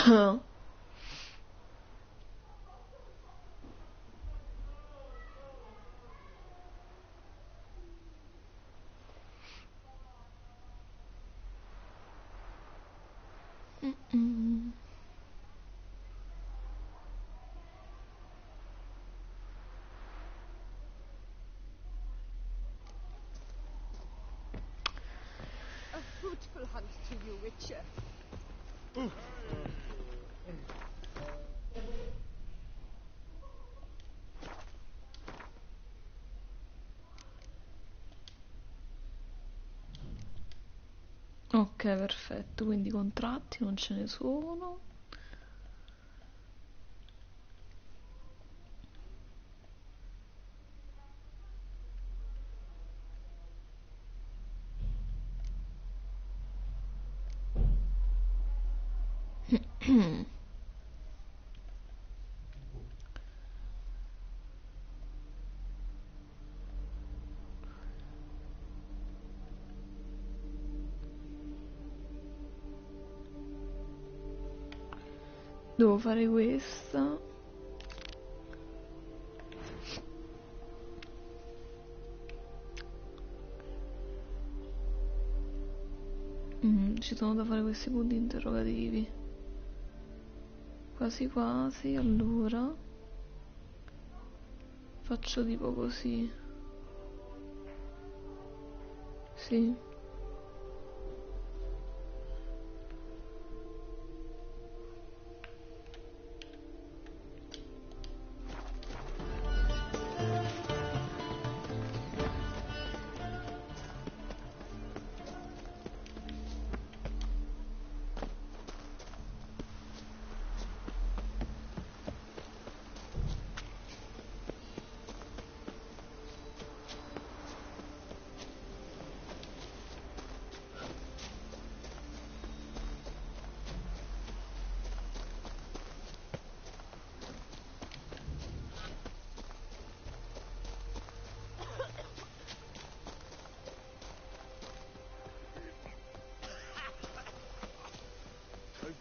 Fruitful hunt to you, Witcher. Ok, perfetto, quindi contratti non ce ne sono. Devo fare questa. Ci sono da fare questi punti interrogativi. Quasi quasi, allora. Faccio tipo così. Sì.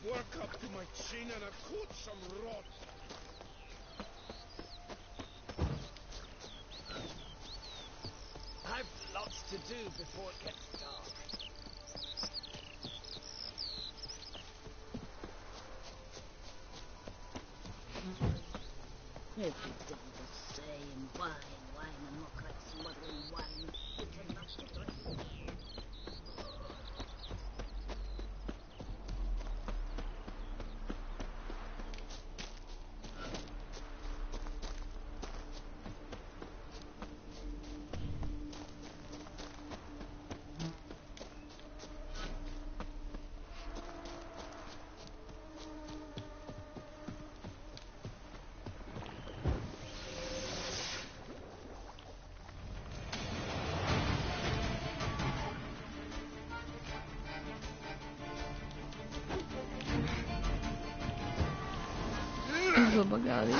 Work up to my chin and I caught some rot. I've lots to do before it gets dark. Every day the same. Wine, and mock like smothering wine. Bitter enough to drink. Uso bagagli.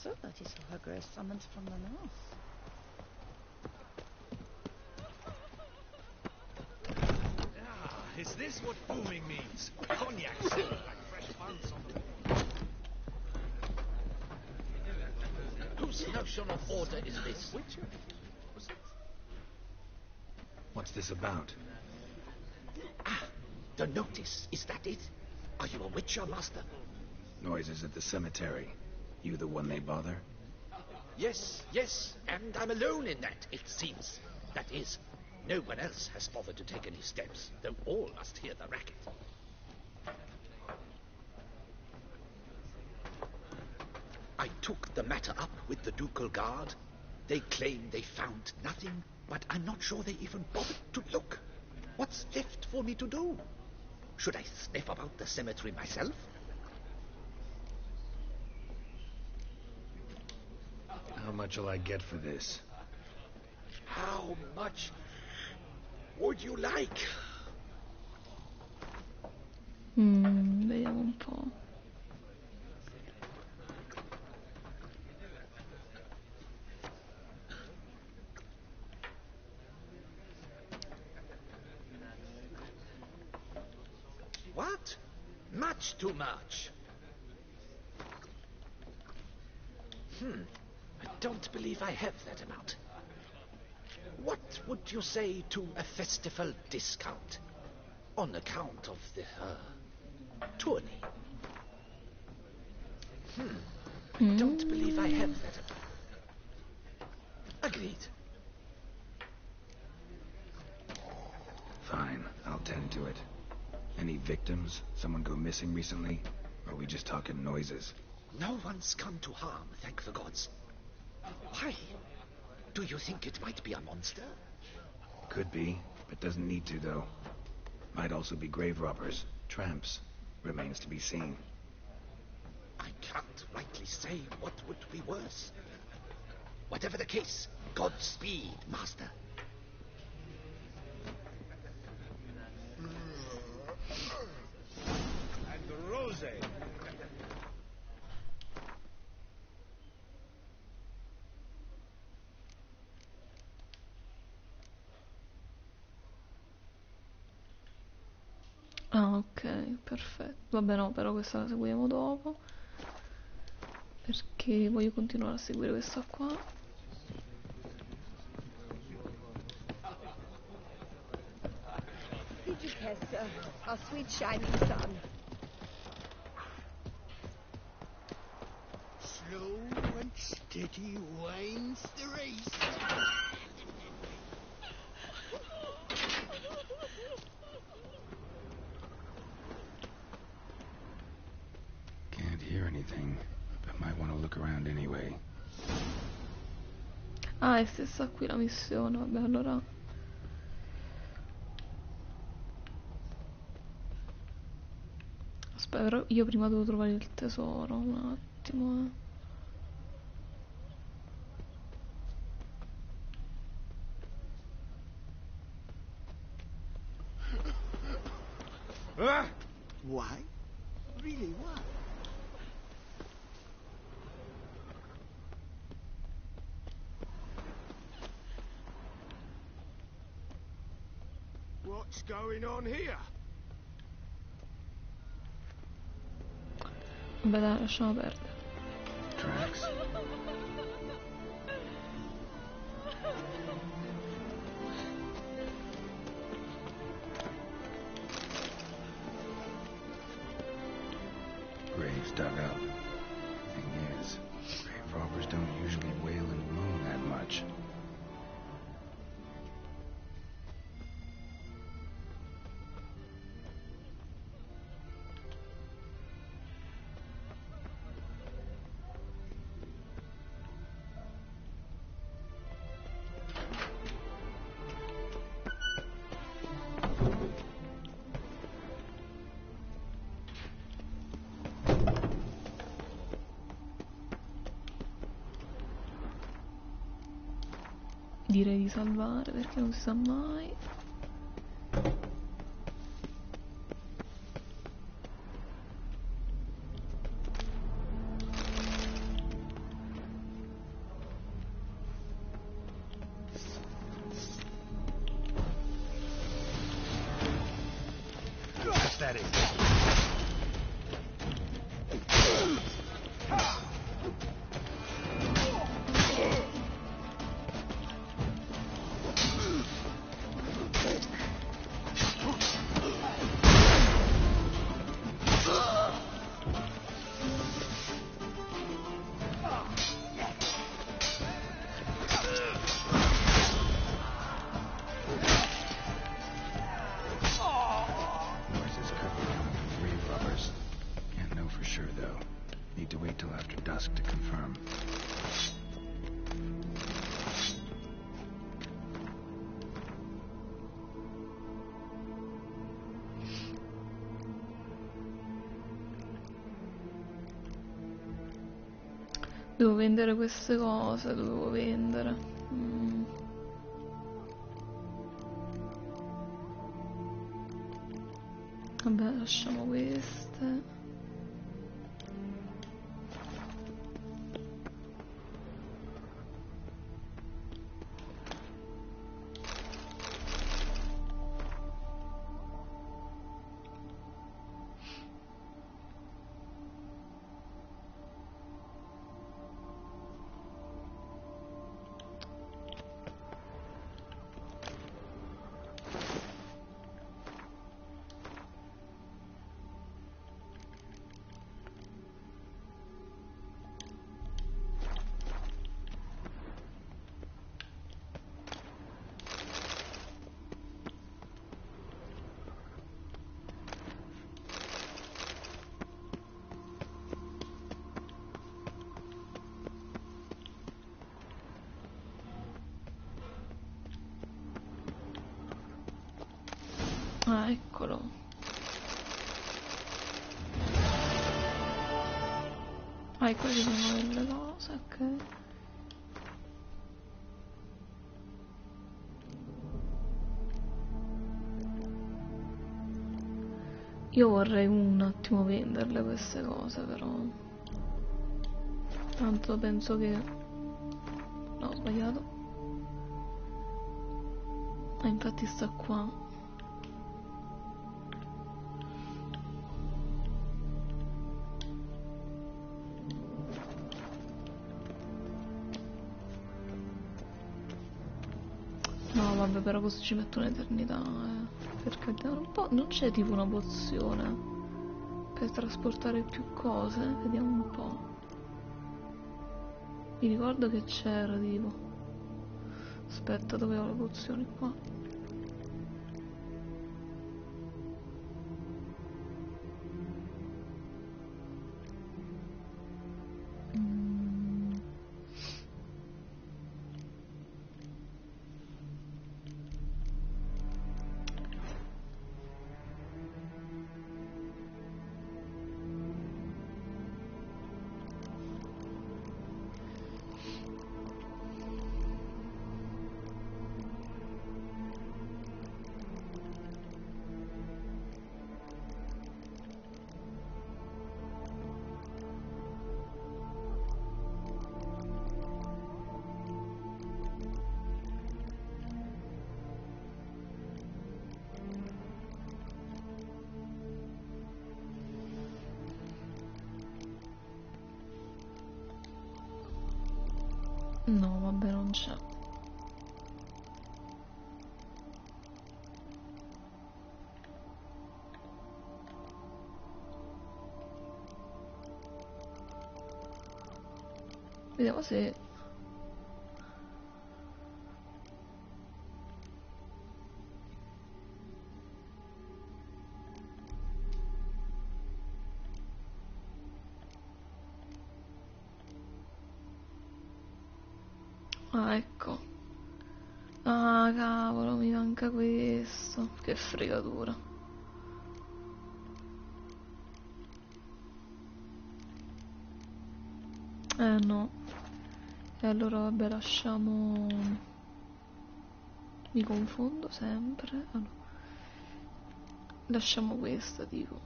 So that you saw her grace summons from the north. Ah, is this this what booming means? Cognac, like fresh buns on the... Whose notion of order is this? What's this about? Ah, the notice. Is that it? Are you a witcher, master? Noises at the cemetery. You the one they bother? Yes, yes, and I'm alone in that, it seems. That is, no one else has bothered to take any steps, though all must hear the racket. I took the matter up with the ducal guard. They claim they found nothing, but I'm not sure they even bothered to look. What's left for me to do? Should I sniff about the cemetery myself? How much will I get for this? How much would you like? Vediamo un po'. What? Much too much. I don't believe I have that amount. What would you say to a festival discount? On account of the, tourney? I don't believe I have that amount. Agreed. Fine, I'll tend to it. Any victims? Someone go missing recently? Or are we just talking noises? No one's come to harm, thank the gods. Why? Do you think it might be a monster? Could be, but doesn't need to, though. Might also be grave robbers, tramps. Remains to be seen. I can't rightly say what would be worse. Whatever the case, Godspeed, master. And the rosé. Ah, ok, perfetto. Vabbè, no, però questa la seguiamo dopo. Perché voglio continuare a seguire questa qua. Did you care, sir? Our sweet shining sun. Slow and steady winds the race. Can't hear anything, but might want to look around anyway. Ah, è stessa qui la missione, vabbè, allora... Aspetta, però io prima devo trovare il tesoro, un attimo, Why? Really, why? What's going on here? Vabbè, dai, lasciamo perdere. Tracks. Graves dug up. Thing is, grave robbers don't usually wail and moan that much. Direi di salvare perché non si sa mai. Steady. Devo vendere queste cose, dovevo vendere. Vabbè, lasciamo queste. Ah, eccolo. Ah, qua ci sono delle cose, ok. Io vorrei un attimo venderle queste cose, però. Tanto penso che... No, ho sbagliato. Ah, infatti sta qua. No, vabbè, però questo ci mette un'eternità, perché un po'... Non c'è tipo una pozione per trasportare più cose? Vediamo un po'. Mi ricordo che c'era tipo... Aspetta, dove ho le pozioni qua? No, vabbè, non c'è. Vediamo se... Ah, ecco. Ah, cavolo, mi manca questo. Che fregatura. No. E allora, vabbè, lasciamo... Mi confondo sempre. Allora. Lasciamo questa, dico.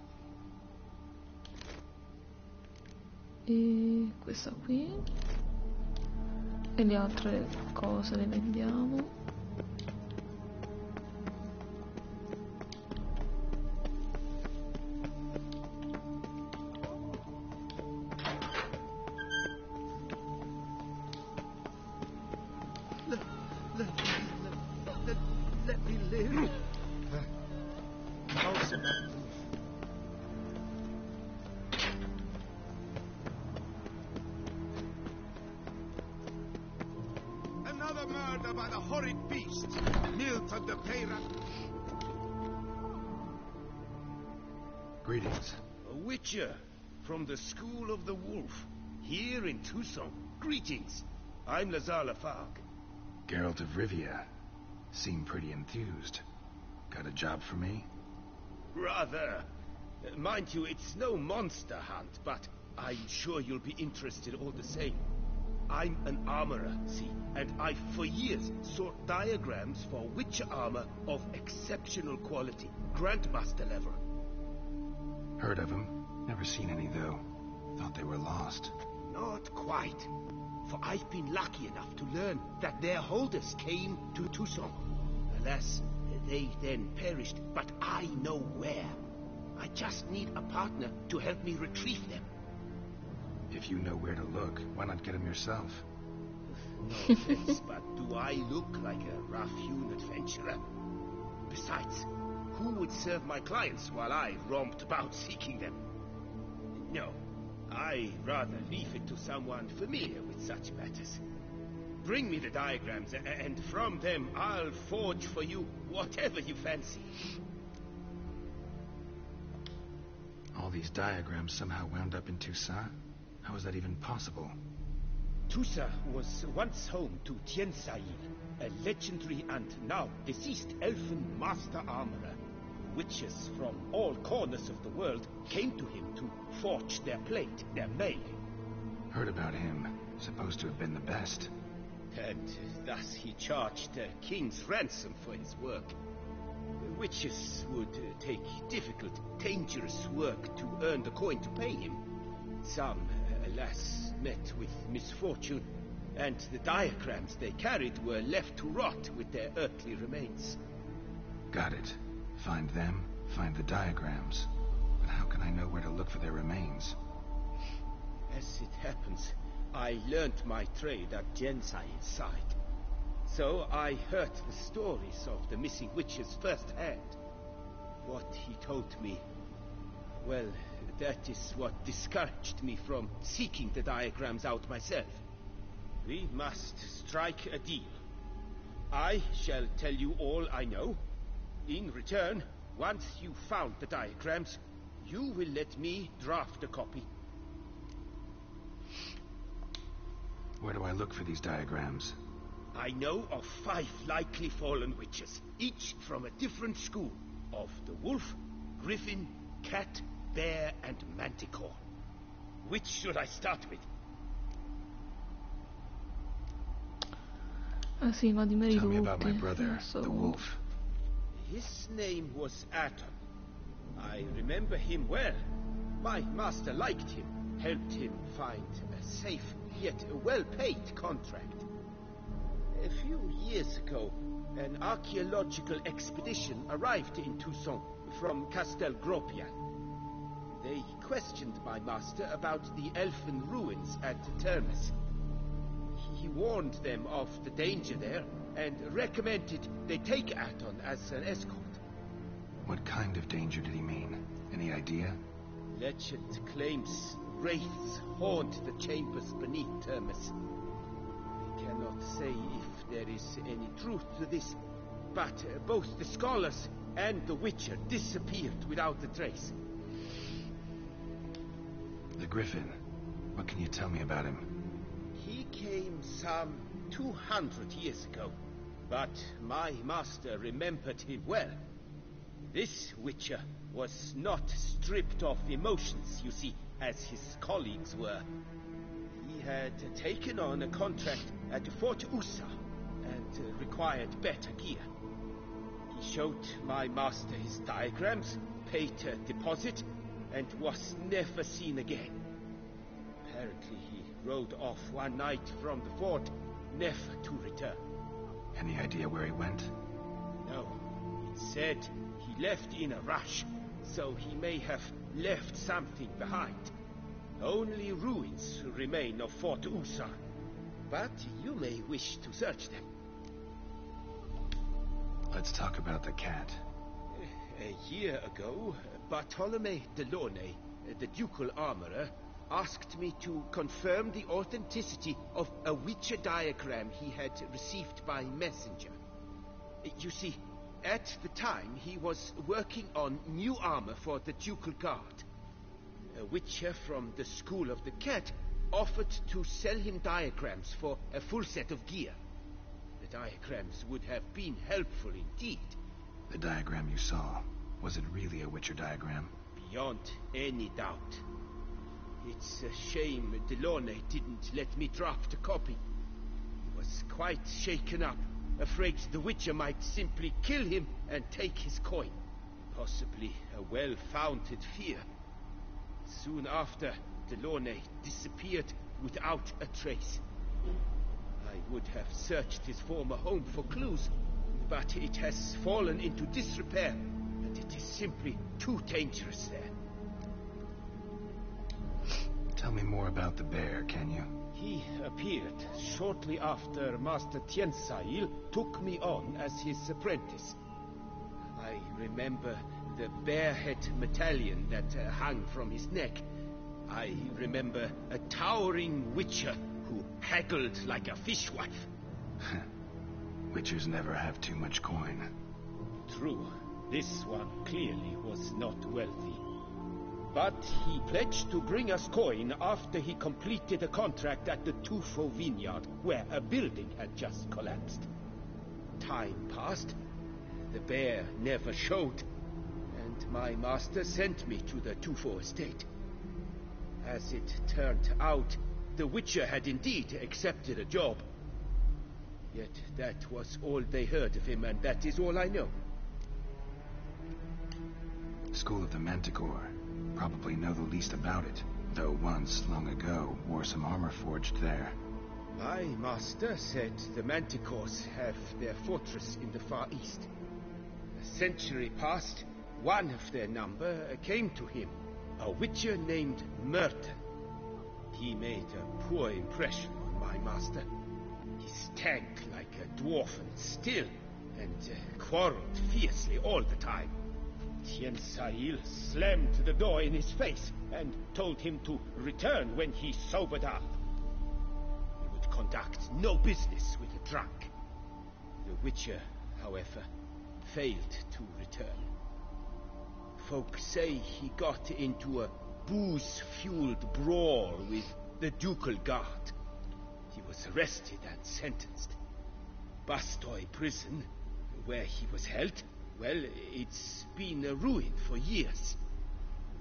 E questa qui. E le altre cose le vendiamo. for murder by the horrid beast, Milton de Peyra. Greetings. A witcher from the School of the Wolf, here in Tucson. Greetings. I'm Lazar Lafargue. Geralt of Rivia. Seem pretty enthused. Got a job for me? Rather. Mind you, it's no monster hunt, but I'm sure you'll be interested all the same. I'm an armorer, see, and I've for years sought diagrams for witcher armor of exceptional quality, Grandmaster level. Heard of them. Never seen any, though. Thought they were lost. Not quite. For I've been lucky enough to learn that their holders came to Tucson. Alas, they then perished, but I know where. I just need a partner to help me retrieve them. If you know where to look, why not get them yourself? No offense, but do I look like a rough-hewn adventurer? Besides, who would serve my clients while I romped about seeking them? No, I'd rather leave it to someone familiar with such matters. Bring me the diagrams, and from them I'll forge for you whatever you fancy. All these diagrams somehow wound up in Toussaint? How is that even possible? Toussaint was once home to Tiensail, a legendary and now deceased elfin master armorer. Witches from all corners of the world came to him to forge their plate, their mail. Heard about him. Supposed to have been the best. And thus he charged a king's ransom for his work. Witches would take difficult, dangerous work to earn the coin to pay him. Some, alas, met with misfortune, and the diagrams they carried were left to rot with their earthly remains. Got it. Find them, find the diagrams. But how can I know where to look for their remains? As it happens, I learned my trade at Jensail's side. So I heard the stories of the missing witches firsthand. What he told me, well, that is what discouraged me from seeking the diagrams out myself. We must strike a deal. I shall tell you all I know. In return, once you've found the diagrams, you will let me draft a copy. Where do I look for these diagrams? I know of 5 likely fallen witches, each from a different school of the wolf, griffin, cat, bear, and manticore. Which should I start with? Sì, ma di merito Tell me about my tutti. brother, So, the wolf. His name was Atom. I remember him well. My master liked him, helped him find a safe, yet a well-paid contract. A few years ago, an archaeological expedition arrived in Tucson from Castel Gropian. They questioned my master about the elfin ruins at Termes. He warned them of the danger there and recommended they take Aton as an escort. What kind of danger did he mean? Any idea? Legend claims wraiths haunt the chambers beneath Termes. I cannot say if there is any truth to this, but both the scholars and the witcher disappeared without a trace. The Griffin. What can you tell me about him? He came some 200 years ago, but my master remembered him well. This witcher was not stripped of emotions, you see, as his colleagues were. He had taken on a contract at Fort Usa and required better gear. He showed my master his diagrams, paid a deposit, and was never seen again. Apparently he rode off one night from the fort, never to return. Any idea where he went? No, it said he left in a rush, so he may have left something behind. Only ruins remain of Fort Usa, but you may wish to search them. Let's talk about the cat. A year ago, Bartolome Delaunay, the ducal armorer, asked me to confirm the authenticity of a Witcher diagram he had received by messenger. You see, at the time he was working on new armor for the Ducal Guard. A Witcher from the School of the Cat offered to sell him diagrams for a full set of gear. The diagrams would have been helpful indeed. The diagram you saw, was it really a Witcher diagram? Beyond any doubt. It's a shame DeLaunay didn't let me draft a copy. He was quite shaken up, afraid the Witcher might simply kill him and take his coin. Possibly a well-founded fear. Soon after, DeLaunay disappeared without a trace. I would have searched his former home for clues, but it has fallen into disrepair, and it is simply too dangerous there. Tell me more about the bear, can you? He appeared shortly after Master Tiensail took me on as his apprentice. I remember the bear-head medallion that hung from his neck. I remember a towering Witcher who haggled like a fishwife. Witchers never have too much coin. True, this one clearly was not wealthy. But he pledged to bring us coin after he completed a contract at the Tufo vineyard, where a building had just collapsed. Time passed. The bear never showed, and my master sent me to the Tufo estate. As it turned out, the Witcher had indeed accepted a job. Yet that was all they heard of him, and that is all I know. School of the Manticore. Probably know the least about it, though once, long ago, wore some armor forged there. My master said the Manticores have their fortress in the Far East. A century past, one of their number came to him, a Witcher named MORTE. He made a poor impression on my master. He stank like a dwarfen still, and quarreled fiercely all the time. Tiensail slammed the door in his face and told him to return when he sobered up. He would conduct no business with a drunk. The Witcher, however, failed to return. Folk say he got into a booze-fueled brawl with the Ducal Guard. He was arrested and sentenced. Bastoy prison, where he was held, well, it's been a ruin for years.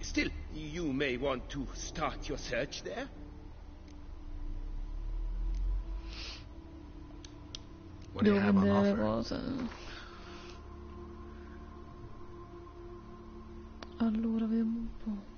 Still, you may want to start your search there. What do you have on offer? Cose. Allora, vediamo un po'.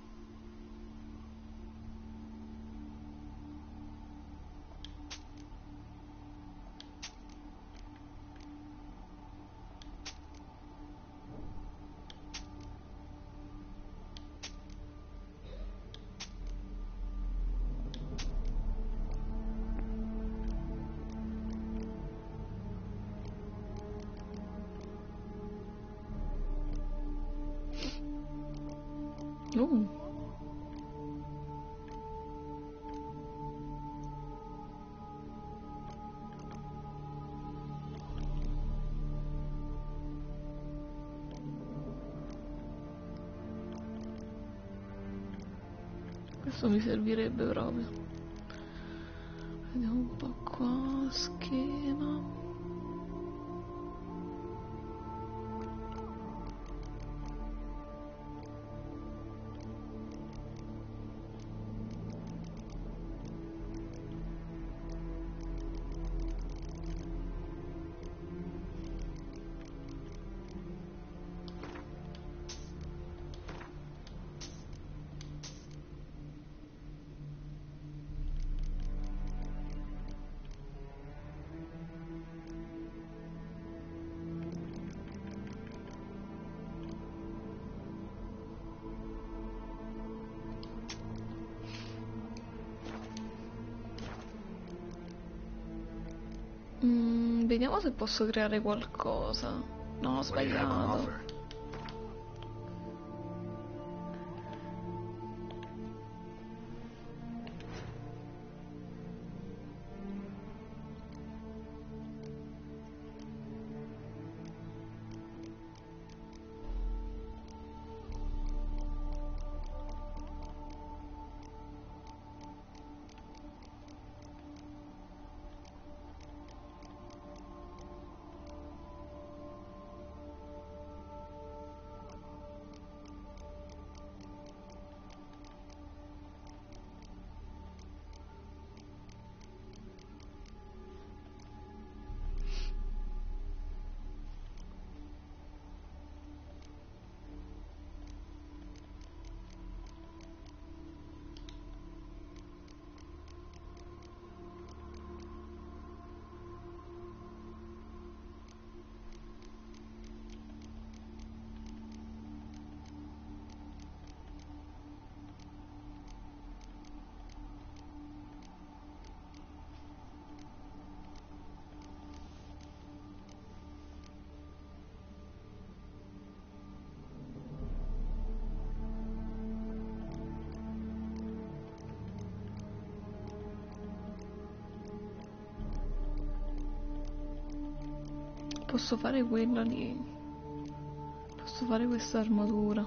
Questo mi servirebbe proprio. Vediamo un po' qua, schema. Vediamo se posso creare qualcosa. No, ho sbagliato. Posso fare quella lì. Posso fare questa armatura.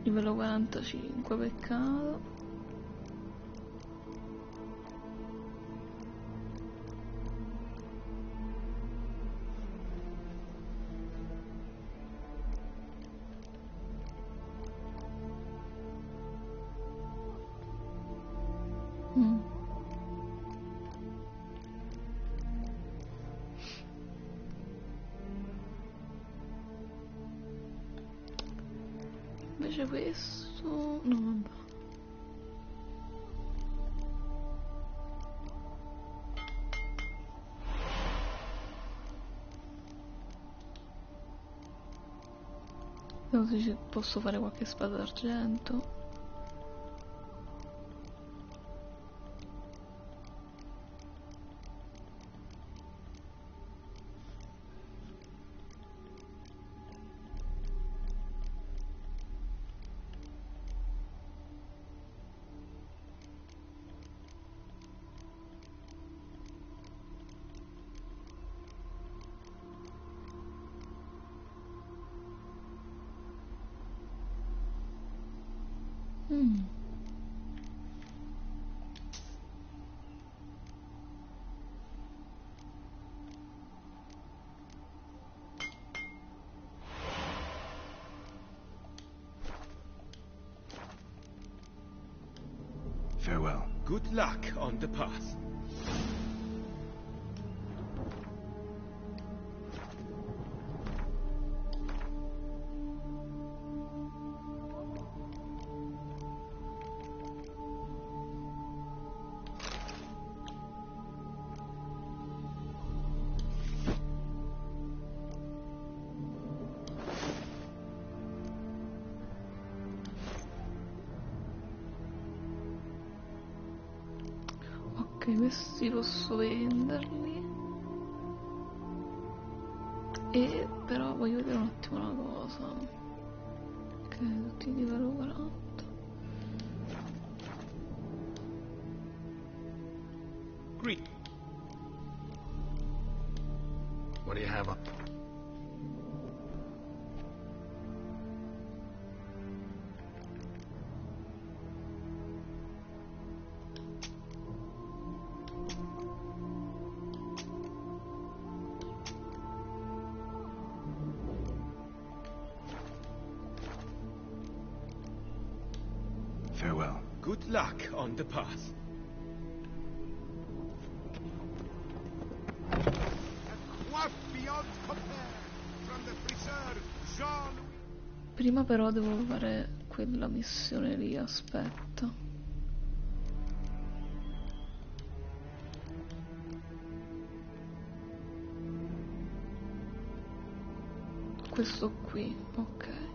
Livello 45, peccato. Invece questo... no, vabbè. Vediamo se posso fare qualche spada d'argento. Farewell. Good luck on the path. Ok, questi posso venderli. E però voglio vedere un attimo una cosa. Ok, tutti di livello 40. Greet. What do you have up? Farewell. Good luck on the path. Prima però devo fare quella missione lì, aspetta. Questo qui, ok.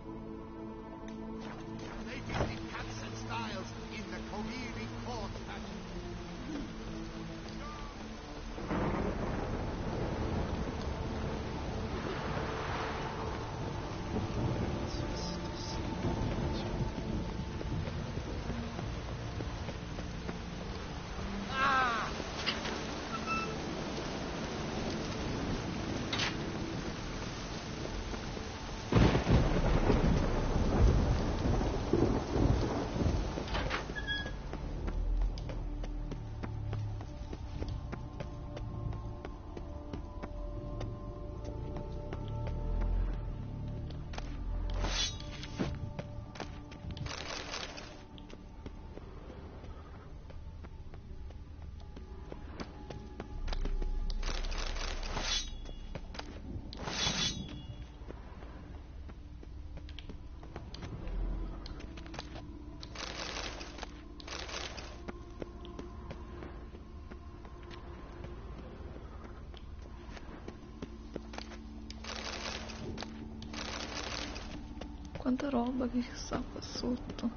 Quanta roba che ci sta qua sotto.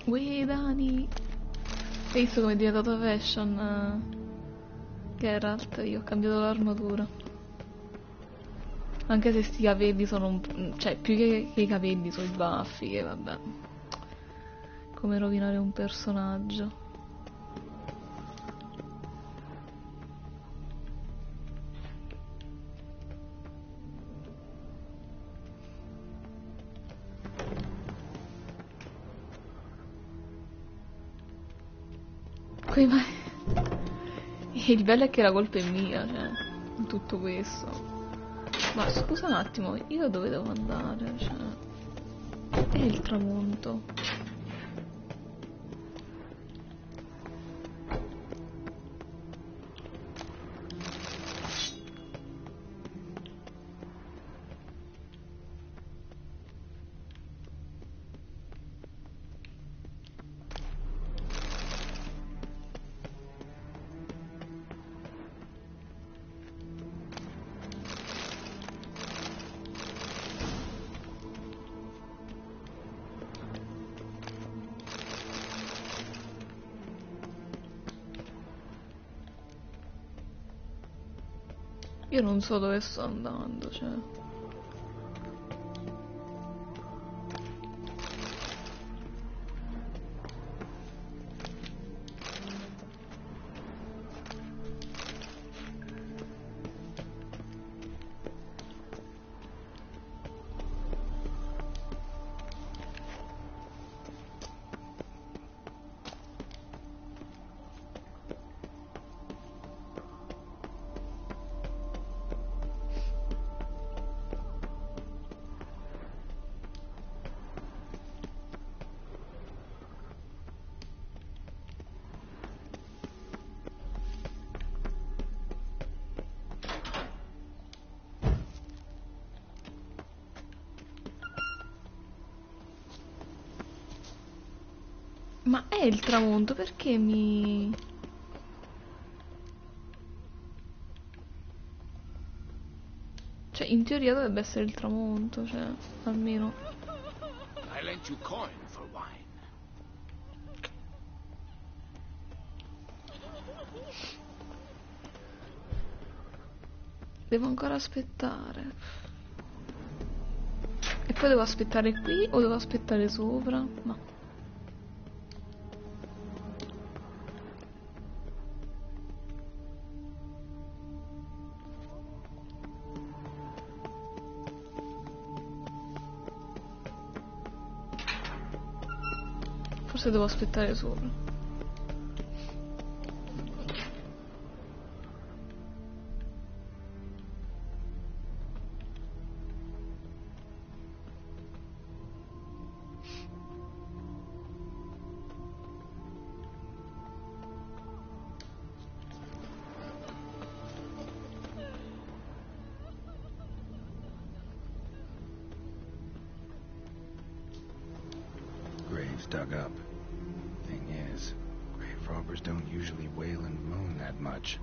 Uè Dani, hai visto come è diventato fashion Geralt? Io ho cambiato l'armatura. Anche se sti capelli sono cioè più che i capelli sono i baffi, che vabbè, come rovinare un personaggio. E il bello è che la colpa è mia, cioè, in tutto questo. Ma scusa un attimo, io dove devo andare? Cioè, è il tramonto. Io non so dove sto andando, cioè. Ma è il tramonto, perché mi... Cioè, in teoria dovrebbe essere il tramonto, cioè, almeno. I lent you coin for wine. Devo ancora aspettare. E poi devo aspettare qui o devo aspettare sopra? No. Forse devo aspettare sopra. Graves dug up. Thing is, grave robbers don't usually wail and moan that much.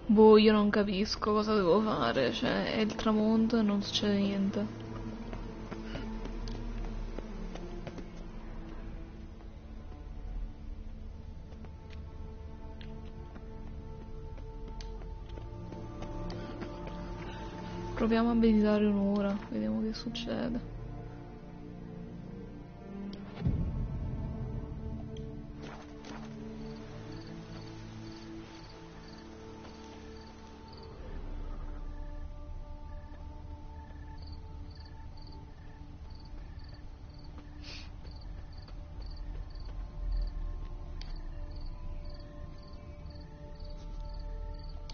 Boh, io non capisco cosa devo fare, cioè è il tramonto e non succede niente. Proviamo a meditare un'ora, vediamo che succede.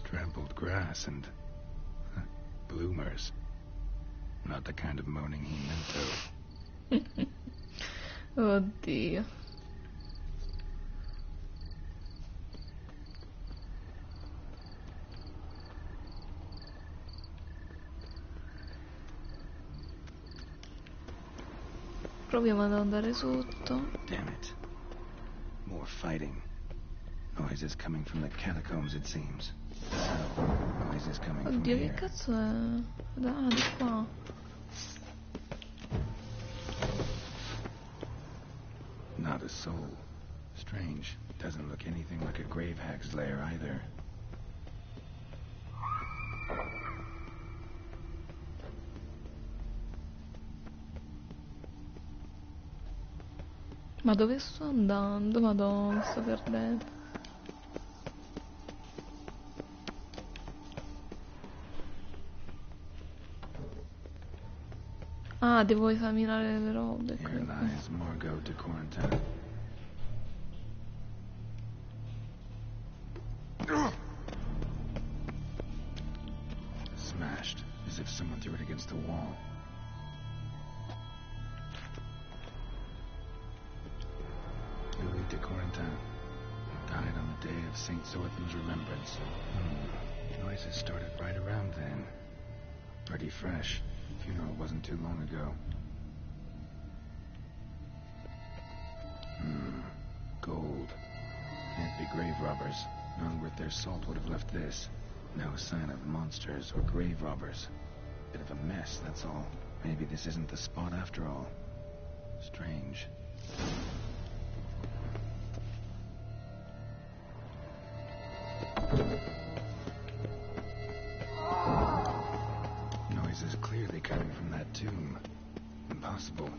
Trampled grass and bloomers. Not the kind of moaning he meant, though. Oddio. proviamo ad andare sotto. Damn it. More fighting. Noises coming from the catacombs, it seems. Noises coming from Oddio, che here. cazzo è? Di qua. Not a soul. Strange. Doesn't look anything like a grave hag's lair either. Ma dove sto andando? Madonna, sto perdendo. Ah, devo esaminare le robe. Here lies Margot de Corentin. Smashed, as if someone threw it against the wall. Louis de Corentin died on the day of Saint Sorthan's remembrance. Noises started right around then. Pretty fresh. Funeral wasn't too long ago. Gold. Can't be grave robbers. None worth their salt would have left this. No sign of monsters or grave robbers. Bit of a mess, that's all. Maybe this isn't the spot after all. Strange. Noises clearly coming from that tomb. Impossible.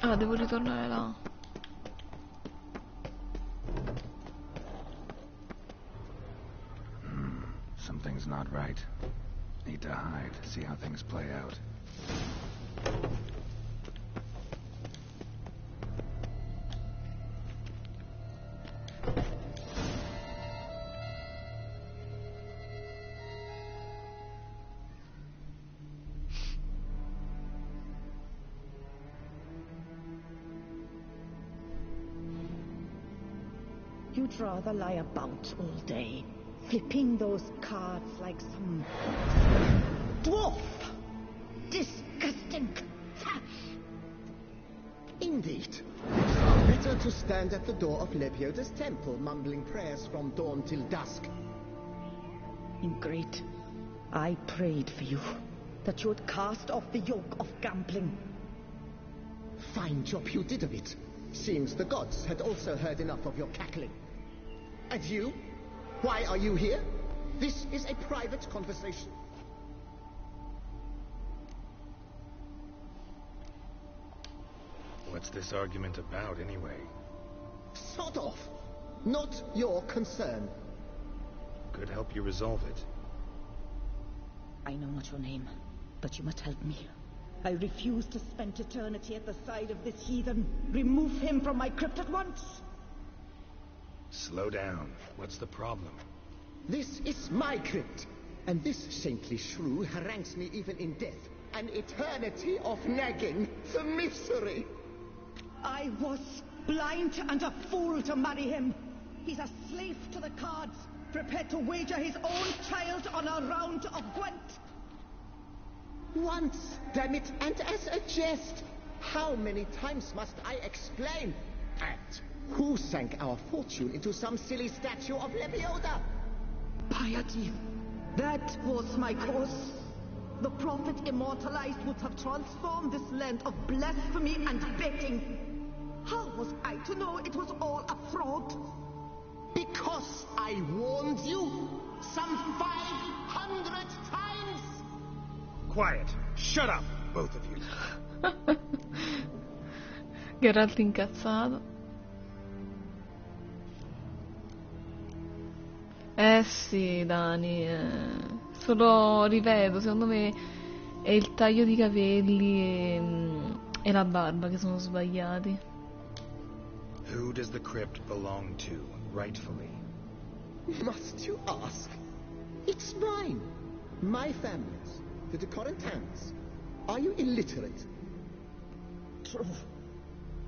Ah, devo ritornare là. Something's not right. Need to hide, see how things play out. You'd rather lie about all day, flipping those cards like some dwarf. Disgusting. Indeed. Better to stand at the door of Lepioda's temple, mumbling prayers from dawn till dusk. Ingrate, I prayed for you, that you would cast off the yoke of gambling. Fine job you did of it. Seems the gods had also heard enough of your cackling. And you? Why are you here? This is a private conversation. What's this argument about, anyway? Sod off. Not your concern. Could help you resolve it. I know not your name, but you must help me. I refuse to spend eternity at the side of this heathen. Remove him from my crypt at once. Slow down. What's the problem? This is my crypt, and this saintly shrew harangues me even in death. An eternity of nagging, the misery. I was blind and a fool to marry him. He's a slave to the cards, prepared to wager his own child on a round of Gwent. Once, damn it, and as a jest. How many times must I explain? And who sank our fortune into some silly statue of Lepioda? Piety. That was my cause. The prophet immortalized would have transformed this land of blasphemy and betting. How was I to know it was all a fraud? Because I warned you some 500 times! Quiet! Shut up, both of you! Geralt incazzato. Sì, Dani. Solo, ripeto, secondo me è il taglio di capelli e la barba che sono sbagliati. Who does the crypt belong to, rightfully? Must you ask? It's mine. My family's. The de Corentins. Are you illiterate? True.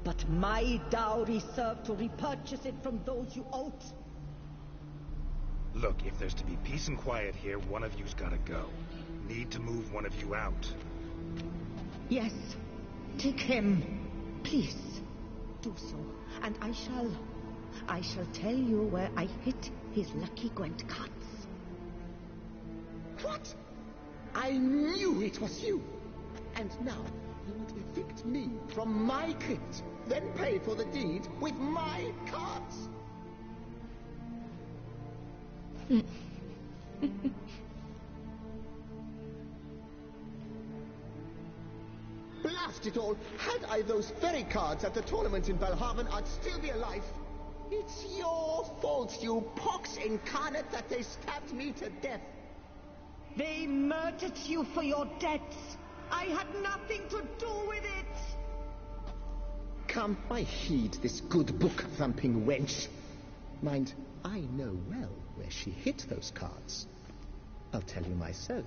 But my dowry served to repurchase it from those you owed. Look, if there's to be peace and quiet here, one of you's gotta go. Need to move one of you out. Yes, take him. Please, do so. And I shall tell you where I hid his lucky Gwent cards. What? I knew it was you. And now you would evict me from my crypt, then pay for the deed with my cards. Blast it all! Had I those very cards at the tournament in Belhaven, I'd still be alive. It's your fault, you pox incarnate, that they stabbed me to death. They murdered you for your debts. I had nothing to do with it. Come, I heed this good book-thumping wench. Mind, I know well where she hid those cards. I'll tell you myself,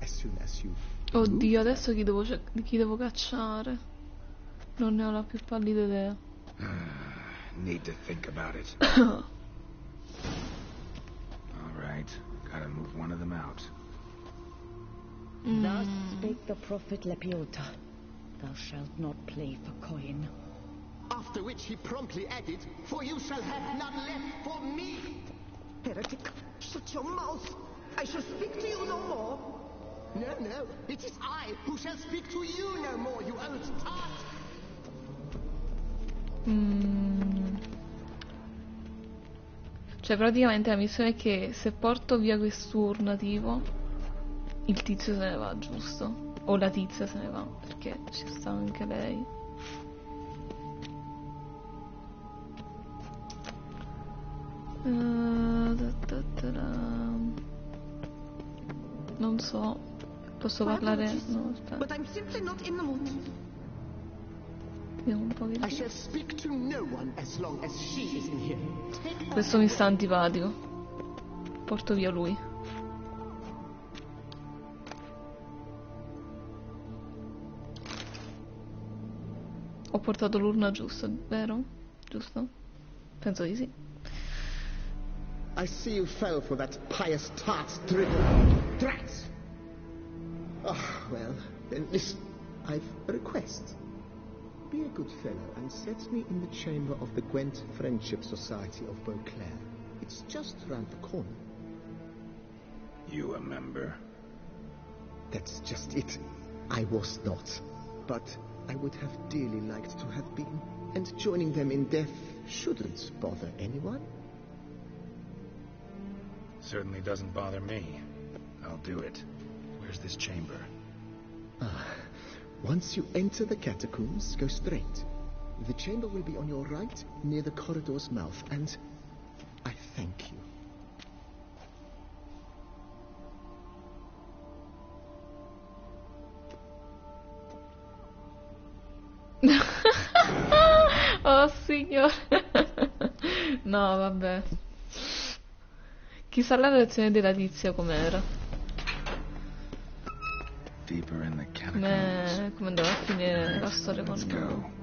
as soon as you... Oddio, adesso chi devo cacciare? Non ne ho la più pallida idea. Need to think about it. Alright, gotta move one of them out. Thus spake the prophet Lepiota. Thou shalt not play for coin. After which he promptly added, for you shall have none left for me. Heretic, shut your mouth. I shall speak to you no more. No, it is I who shall speak to you no more, you old tart. Cioè praticamente la missione è che se porto via quest'ur nativo il tizio se ne va, giusto? O la tizia se ne va, perché ci sta anche lei. Non so, posso parlare? No, aspetta. But I'm simply not in the mood. Vediamo un po' che... I shall speak to no one as long as she is in here. Questo mi sta antipatico. Porto via lui. Ho portato l'urna giusta, vero? Giusto? Penso di sì. I see you fell for that pious tart's drivel. Drats! Oh, well, then listen. I've a request. Be a good fellow and set me in the chamber of the Gwent Friendship Society of Beauclair. It's just round the corner. You a member? That's just it. I was not. But I would have dearly liked to have been. And joining them in death shouldn't bother anyone. Certainly doesn't bother me. I'll do it. Where's this chamber? Once you enter the catacombs, go straight. The chamber will be on your right, near the corridor's mouth, and I thank you. Oh signore. No, vabbè. Chissà la reazione della tizia com'era. Deeper in the catacombs. Come andava a finire la storia con Let's go.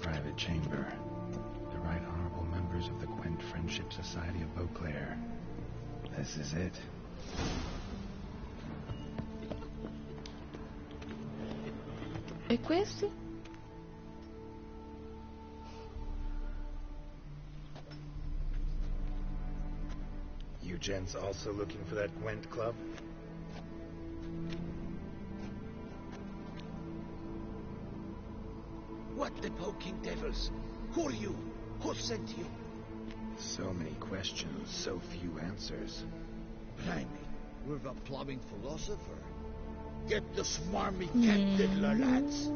Private chamber. The right honorable members of the Gwent Friendship Society of Beauclair. This is it. E questi? You gents also looking for that Gwent club? What the poking devils? Who are you? Who sent you? So many questions, so few answers. Blimey, we're the plumbing philosopher. Get the smarmy cat diddler, lads.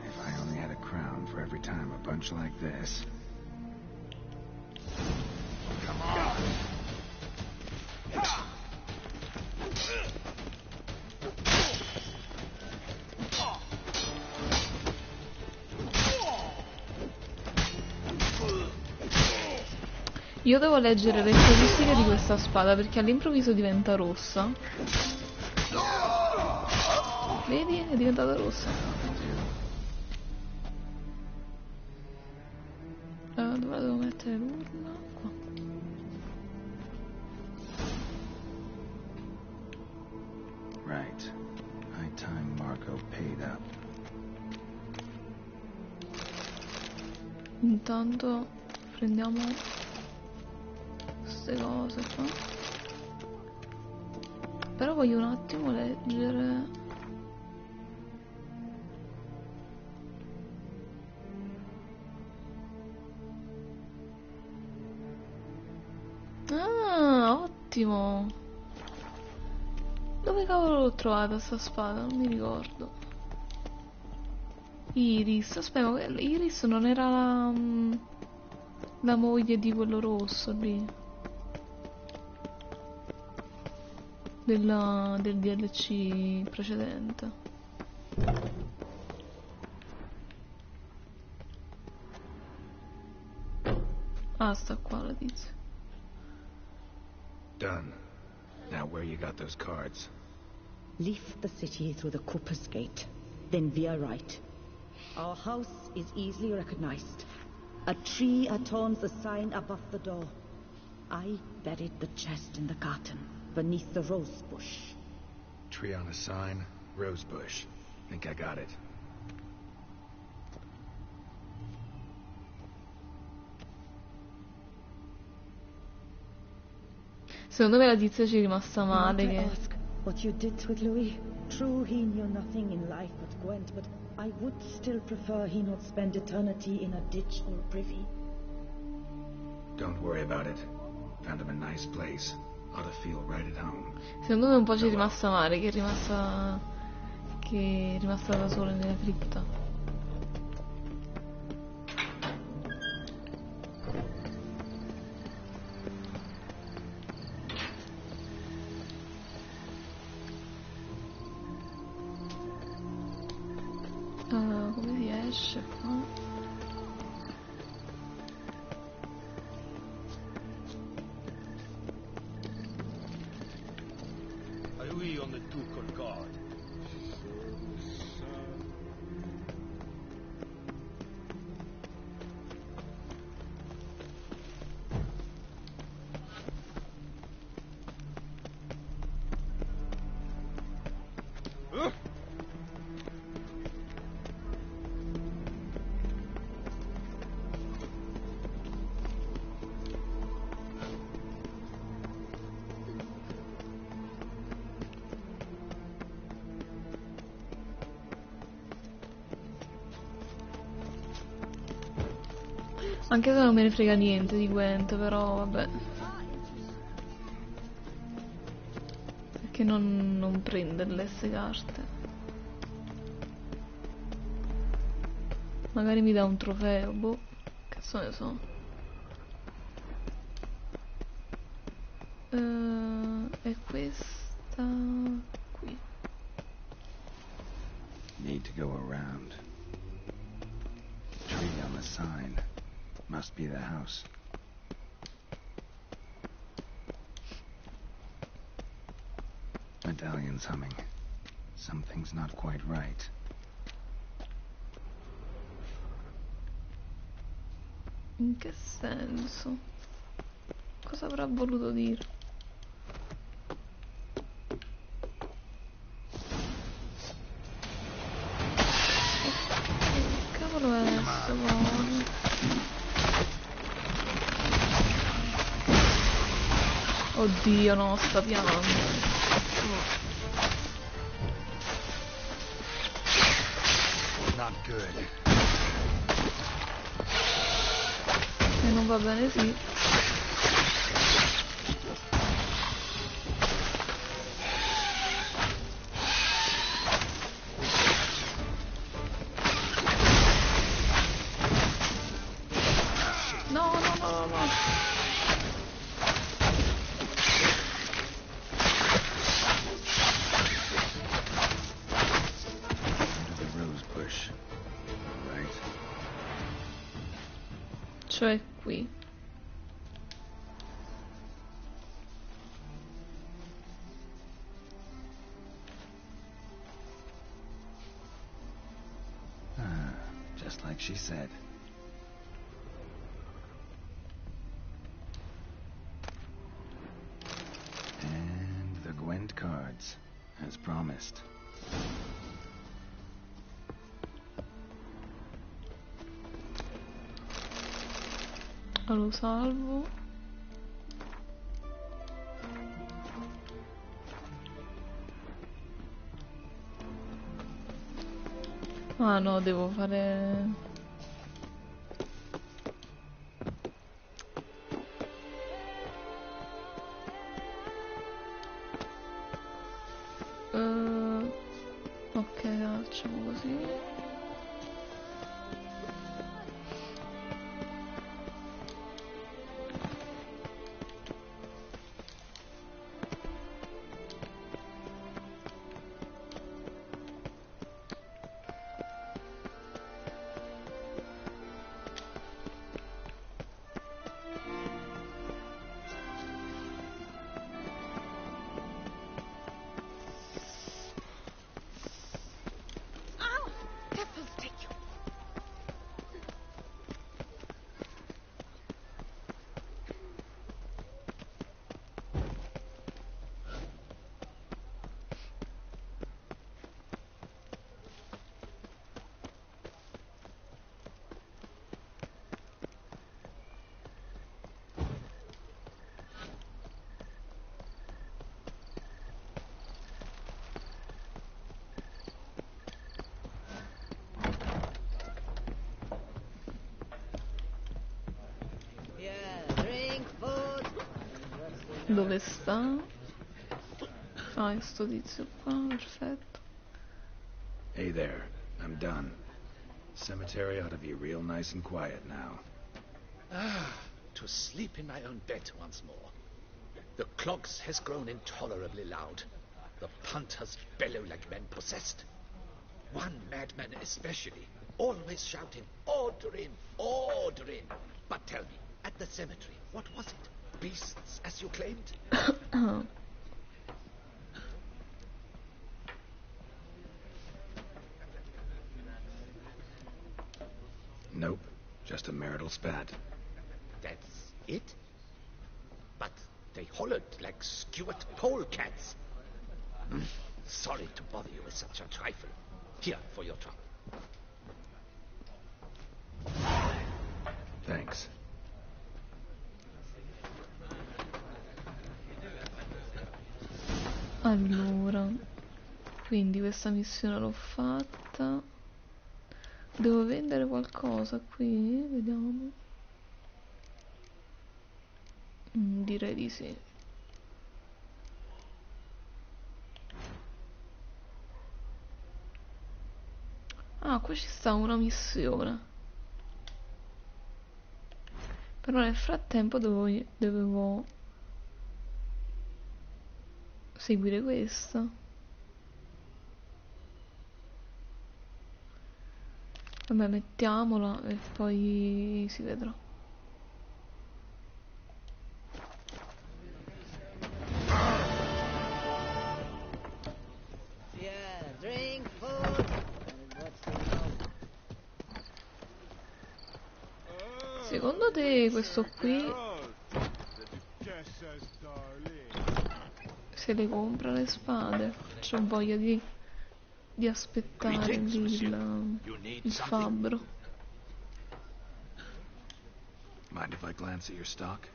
If I only had a crown for every time a bunch like this. Come on. Io devo leggere le caratteristiche di questa spada perché all'improvviso diventa rossa. Vedi? È diventata rossa. Dove la devo mettere l'urna? Qua. Right. High time Marco paid up. Intanto prendiamo queste cose qua. Però voglio un attimo leggere. Ah, ottimo. Dove cavolo l'ho trovata sta spada? Non mi ricordo. Iris, aspetta, ma Iris non era la moglie di quello rosso lì? Del DLC precedente. Ah, sta qua la tizia. Done. Now where you got those cards? Leave the city through the Cooper's Gate. Then veer right. Our house is easily recognized. A tree adorns the sign above the door. I buried the chest in the garden, beneath the rose bush. Tree on a sign, rose bush. Think I got it. Secondo me la tizia ci è rimasta male. Not to Che... ask what you did with Louis. True, he knew nothing in life but Gwent, but I would still prefer he not spend eternity in a ditch or privy. Don't worry about it. Found him a nice place. Ought to feel right at home. Secondo me un po' ci è rimasta male, che è rimasta da sola nella cripta. Come si esce qua? Are we on the ducal guard? Anche se non me ne frega niente di Gwent, però vabbè. Perché non prenderle ste carte? Magari mi dà un trofeo, boh. Cazzo ne so. E questa qui. Need to go around. Tree on the sign. Must be the house. Medallion's humming. Something's not quite right. In che senso? Cosa avrà voluto dire? Che cavolo è sto coso? Oddio, no, sta pianando. Not good. E non va bene, sì. No, no, no, no. Cioè qui. she said. And the Gwent cards, as promised. Lo salvo. Ah no, devo fare... ok, facciamo così. Dove sta? Ah, sto tizio qua, perfetto. Hey there, I'm done. Cemetery ought to be real nice and quiet now. Ah, to sleep in my own bed once more. The clogs has grown intolerably loud. The punters bellow like men possessed. One madman especially, always shouting, "Order in, order in." But tell me, at the cemetery, what was it? Beasts, as you claimed? Nope, just a marital spat. That's it? But they hollered like skewered polecats. Sorry to bother you with such a trifle. Here, for your trouble. Thanks. Allora, quindi questa missione l'ho fatta. Devo vendere qualcosa qui? Vediamo. Direi di sì. Ah, qui ci sta una missione. Però nel frattempo dovevo seguire questa. Vabbè, mettiamola e poi si vedrà. Secondo te questo qui se le compra le spade? C'ho voglia di aspettare lì il fabbro. Mind if I glance at your stock?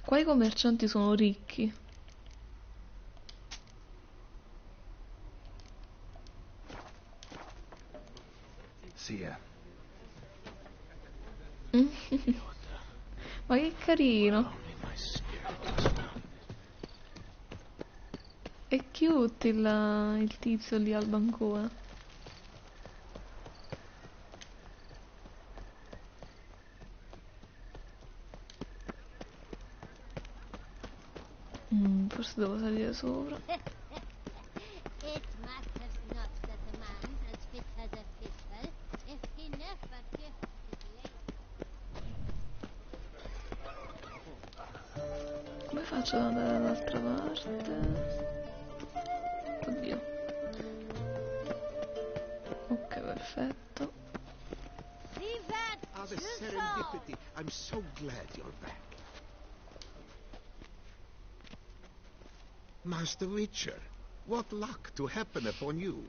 Qua i commercianti sono ricchi. Sia. Ma che carino. È cute il tizio lì al bancone. Forse devo salire sopra. It matters not that a man as fit as a fiddle if he never gifts his lady. Come faccio ad andare dall'altra parte? Oddio. Ok, perfetto. Ah, the serendipity. I'm so glad you're back. Master Witcher, what luck to happen upon you.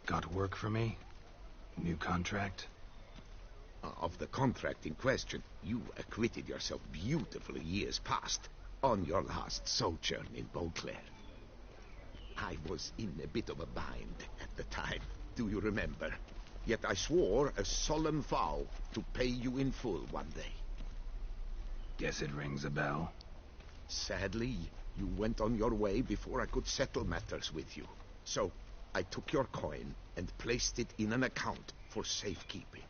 Got work for me? New contract? Of the contract in question, you acquitted yourself beautifully years past on your last sojourn in Beauclair. I was in a bit of a bind at the time, do you remember? Yet I swore a solemn vow to pay you in full one day. Guess it rings a bell. Sadly, you went on your way before I could settle matters with you. So, I took your coin and placed it in an account for safekeeping.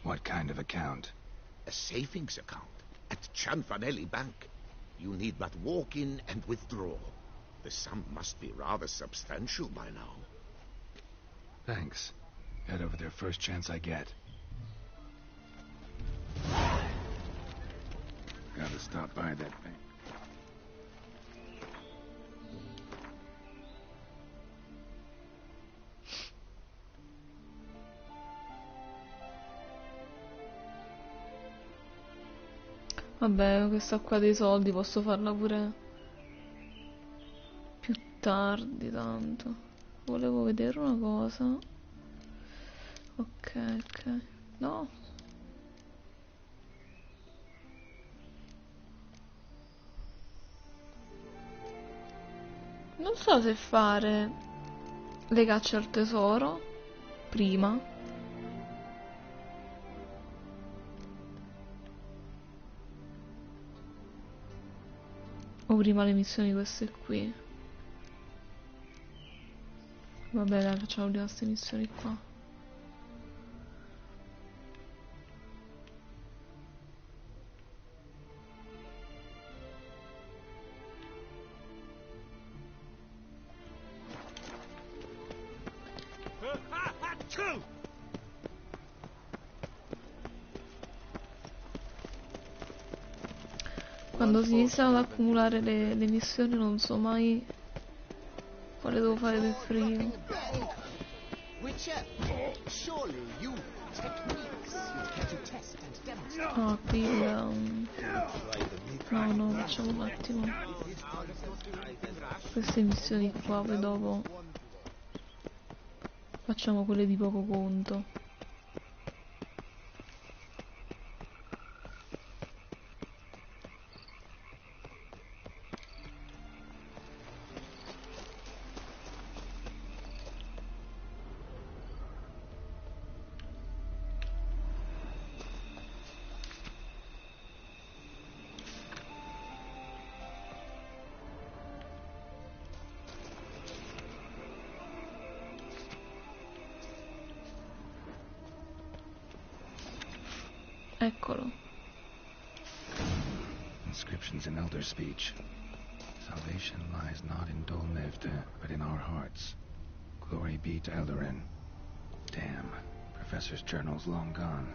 What kind of account? A savings account at Cianfanelli Bank. You need but walk in and withdraw. The sum must be rather substantial by now. Thanks. Head over there first chance I get. Gotta stop by that bank. Vabbè, questa qua dei soldi posso farla pure più tardi, tanto. Volevo vedere una cosa. Ok, ok. No. Non so se fare le cacce al tesoro prima o prima le missioni queste qui. Vabbè, dai, facciamo prima queste missioni qua. Quando si iniziano ad accumulare le missioni non so mai quale devo fare per primo. Witcher, surely you techniques you care to test and demonstrate. Ah, qui il... No, no, facciamo un attimo queste missioni qua, poi dopo facciamo quelle di poco conto. Eccolo. Inscriptions in elder speech. Salvation lies not in Dol Nevde, but in our hearts. Glory be to Eldarin. Damn. Professor's journal's long gone.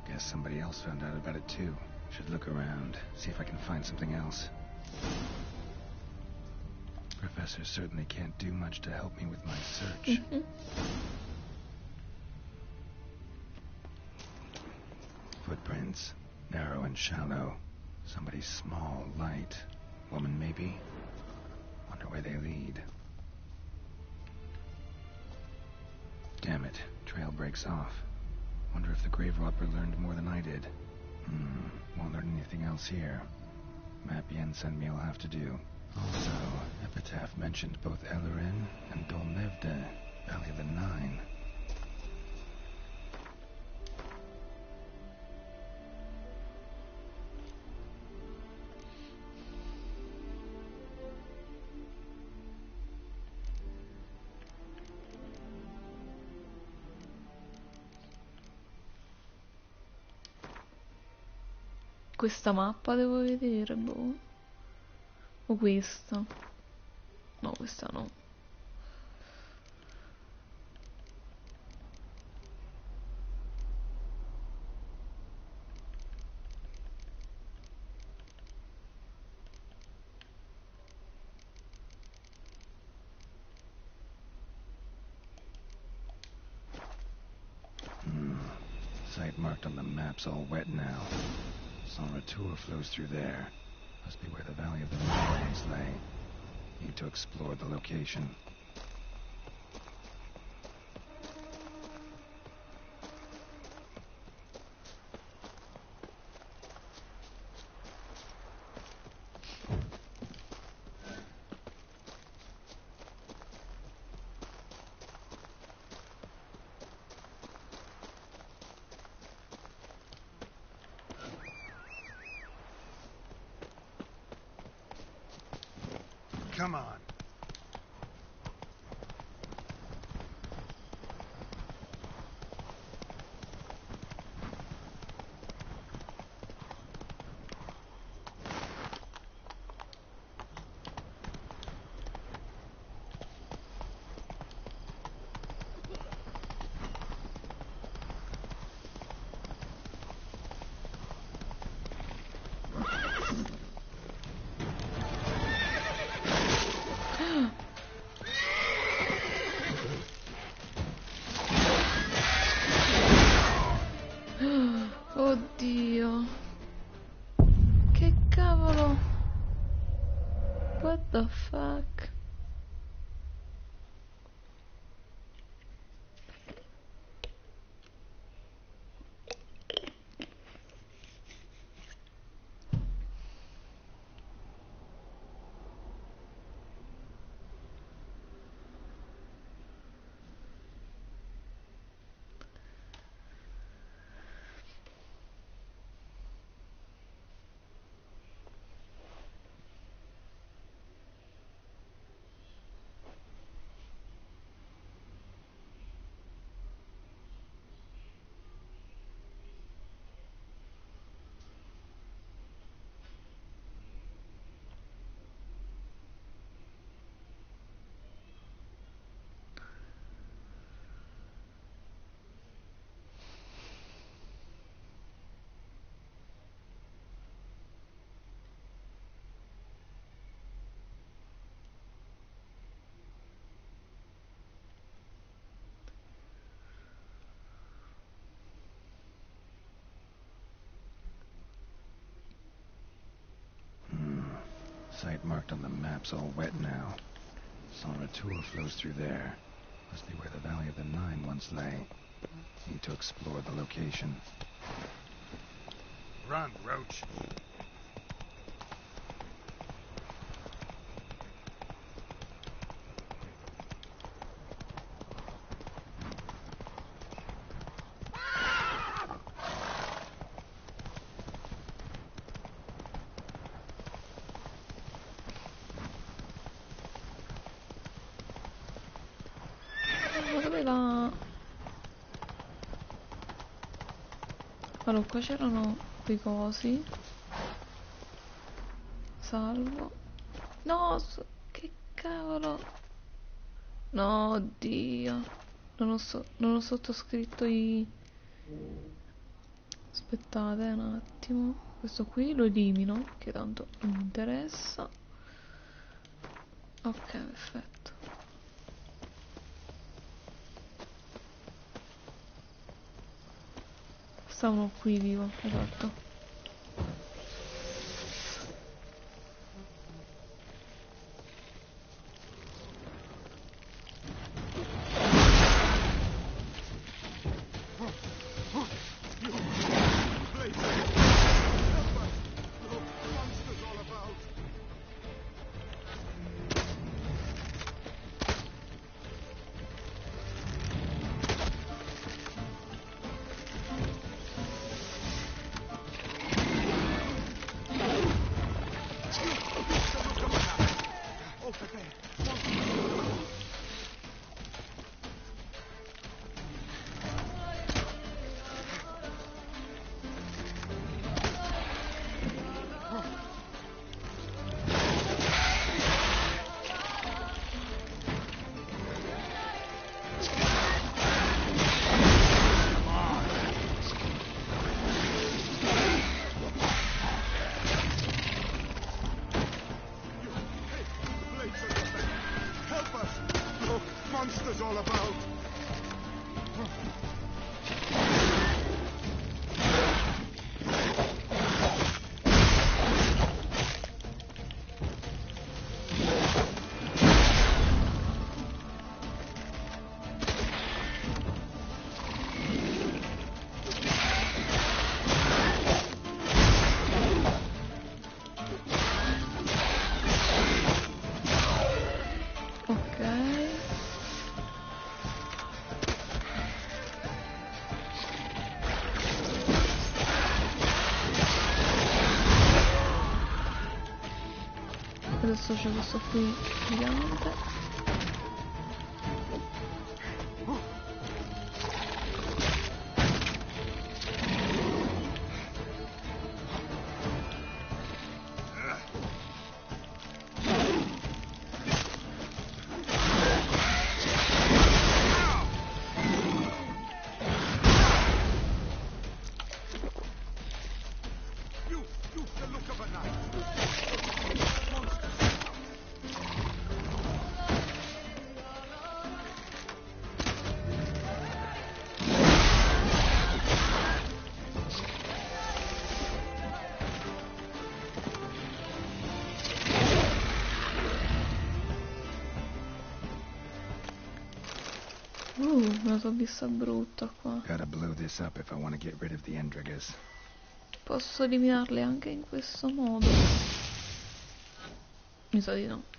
Guess somebody else found out about it too. Should look around, see if I can find something else. Professor certainly can't do much to help me with my search. Footprints. Narrow and shallow. Somebody small, light. Woman, maybe? Wonder where they lead. Damn it. Trail breaks off. Wonder if the grave robber learned more than I did. Won't learn anything else here. Map Yen sent me will have to do. Also, Epitaph mentioned both Eldarin and Dol Nevde, Valley of the Nine. Questa mappa devo vedere, boh. O questa? No, questa no. marked on the maps all wet now. Tour flows through there. Must be where the Valley of the Mountains lay. Need to explore the location. Come on. Oddio. Che cavolo. What the fuck? Site marked on the maps all wet now. Tour flows through there. Must be where the Valley of the Nine once lay. Need to explore the location. Run, Roach. Allora, qua c'erano quei cosi. Salvo. No, che cavolo. No, oddio. Non ho sottoscritto i... Aspettate un attimo. Questo qui lo elimino, che tanto non mi interessa. Ok, perfetto. Stavano qui vivo, esatto. All about. adesso c'è questo qui gigante. Me la so vista brutta qua. Gotta blow this up if I want to get rid of the Endrigas. Posso eliminarle anche in questo modo? Mi sa di no.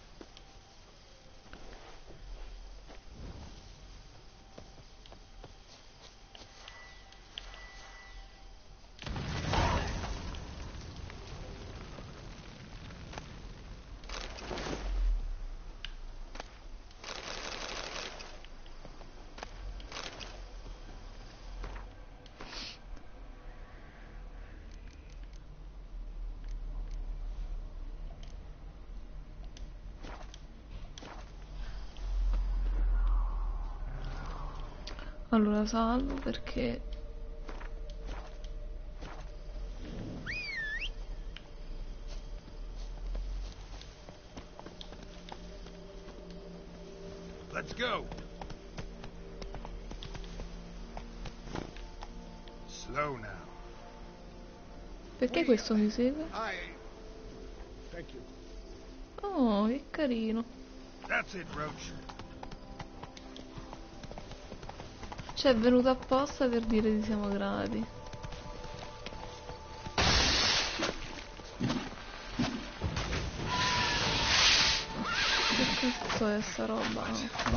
Allora salvo perché Let's go. Slow now. perché questo mi segue? Thank you. Oh, che carino. That's it, Roach. Cioè è venuto apposta per dire di siamo grati. Che cazzo è sta roba?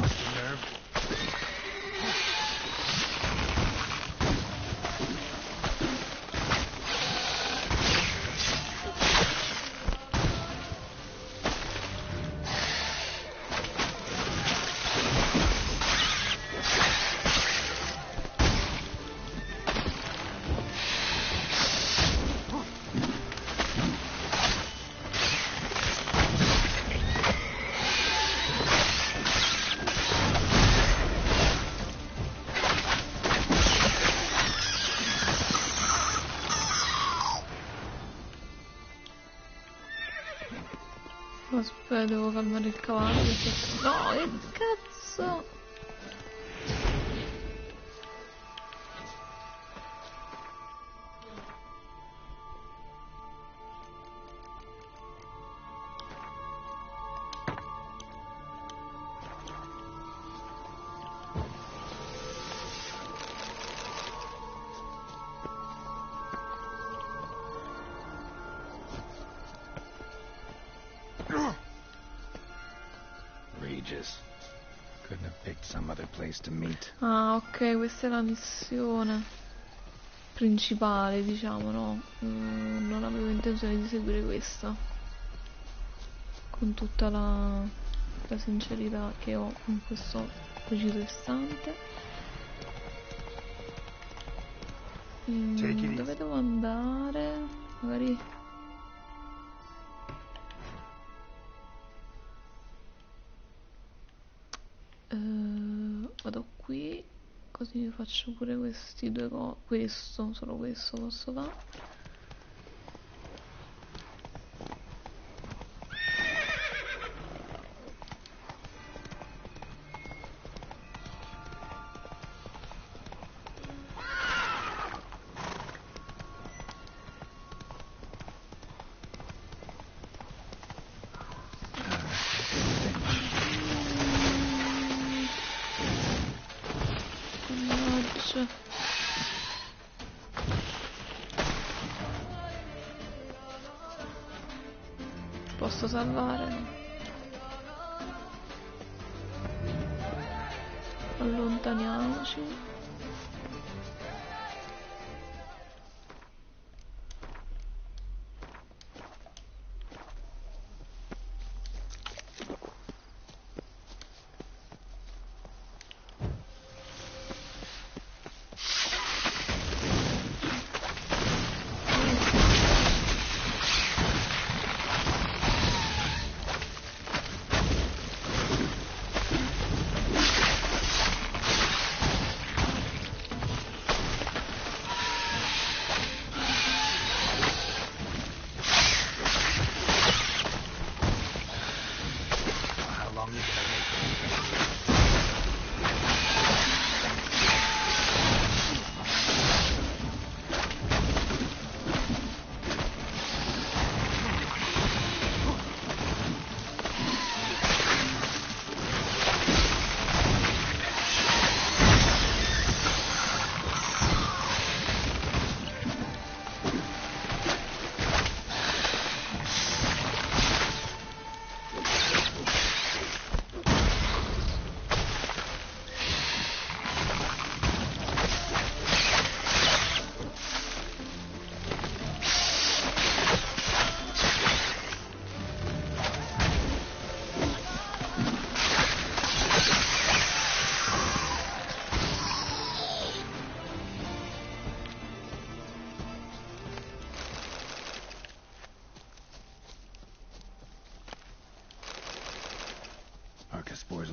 Aspetta, devo calmare il cavallo perché... No, che cazzo! Couldn't have picked some other place to meet. Ah, ok, questa è la missione principale, diciamo, no? Non avevo intenzione di seguire questa. Con tutta la sincerità che ho in questo preciso istante. Dove devo andare? Magari... vado qui, così mi faccio pure questi due questo, solo questo posso fare. Posso salvare? No. Allontaniamoci.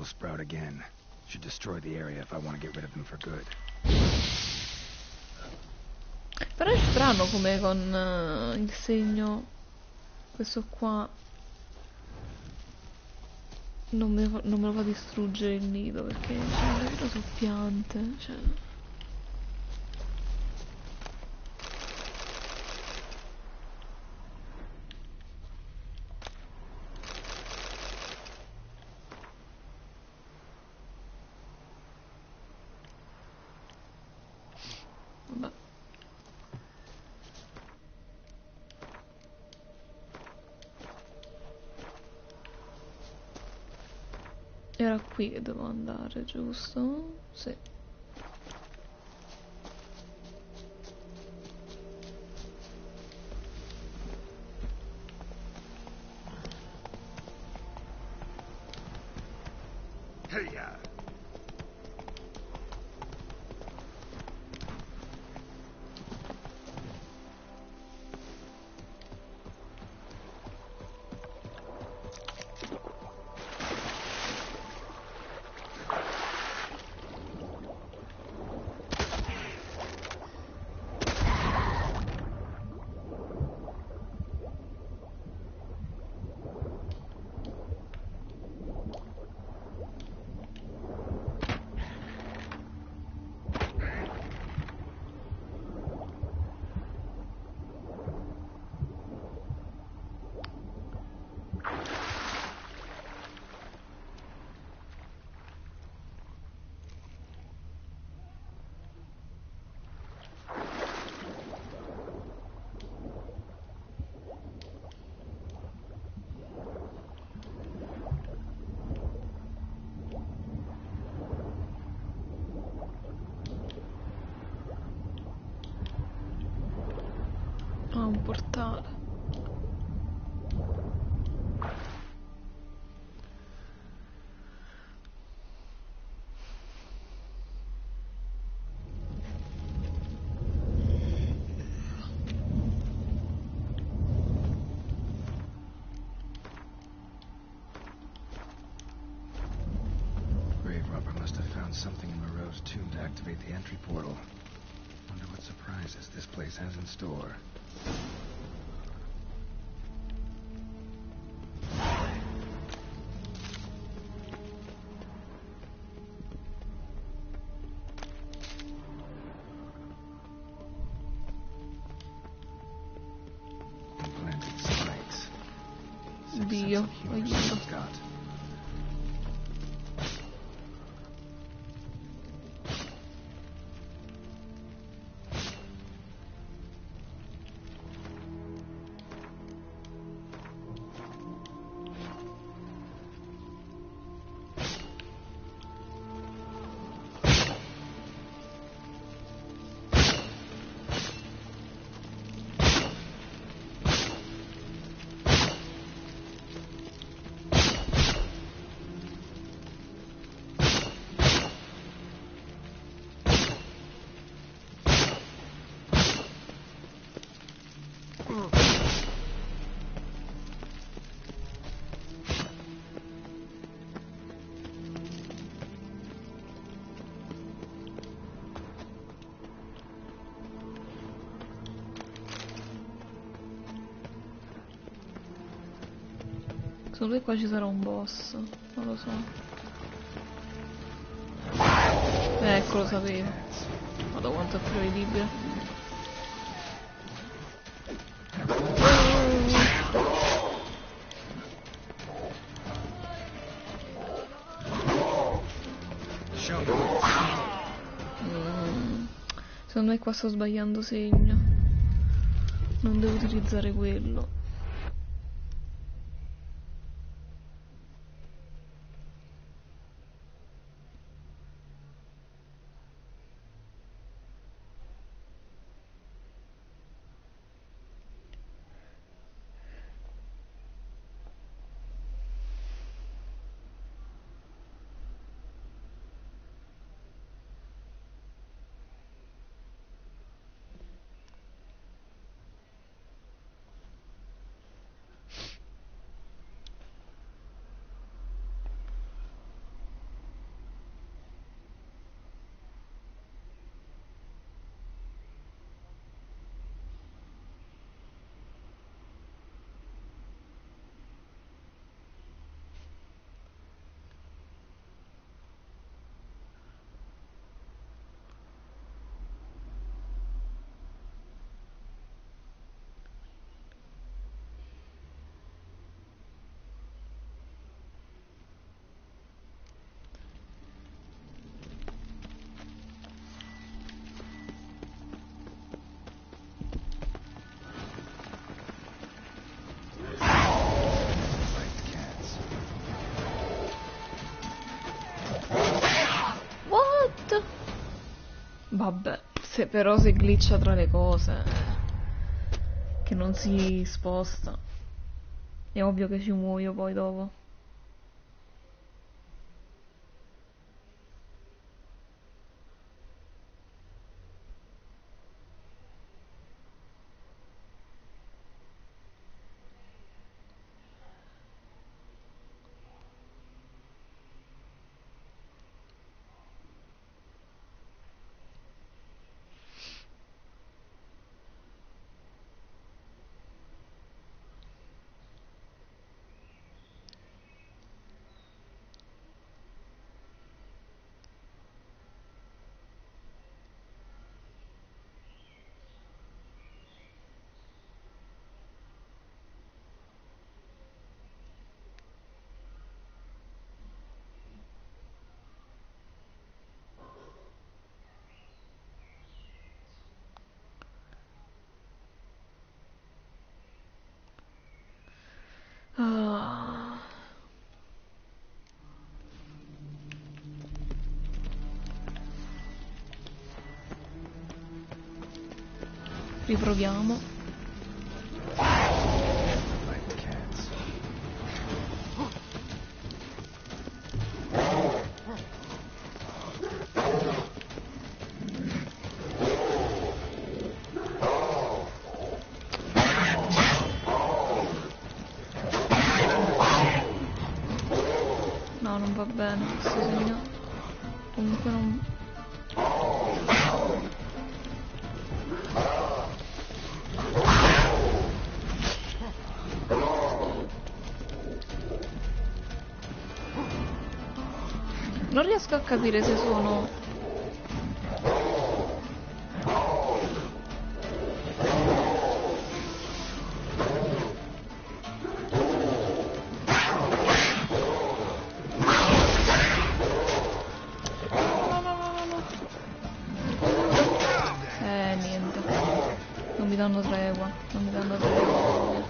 will sprout again. Should destroy the area if I want to get rid of them for good. Però è strano come con il segno questo qua non me lo fa distruggere il nido, perché cioè, sono piante, cioè. Vabbè. Era qui che devo andare, giusto? Sì. Heya! Ah, un portale. Grave robber must have found something in Moreau's tomb to activate the entry portal. Wonder what surprises this place has in store. Implanted spikes. Dio, aiuto. Got. Secondo me qua ci sarà un boss, non lo so. Ecco, lo sapevo. Guarda quanto è prevedibile. Secondo me qua sto sbagliando segno. Non devo utilizzare quello. Vabbè, però se glitcha tra le cose, che non si sposta, è ovvio che ci muoio poi dopo. Ah. Riproviamo. Like cats. No, non va bene questo segno. Comunque non... Non riesco a capire se sono... Niente. Non mi danno tregua. Non mi danno tregua.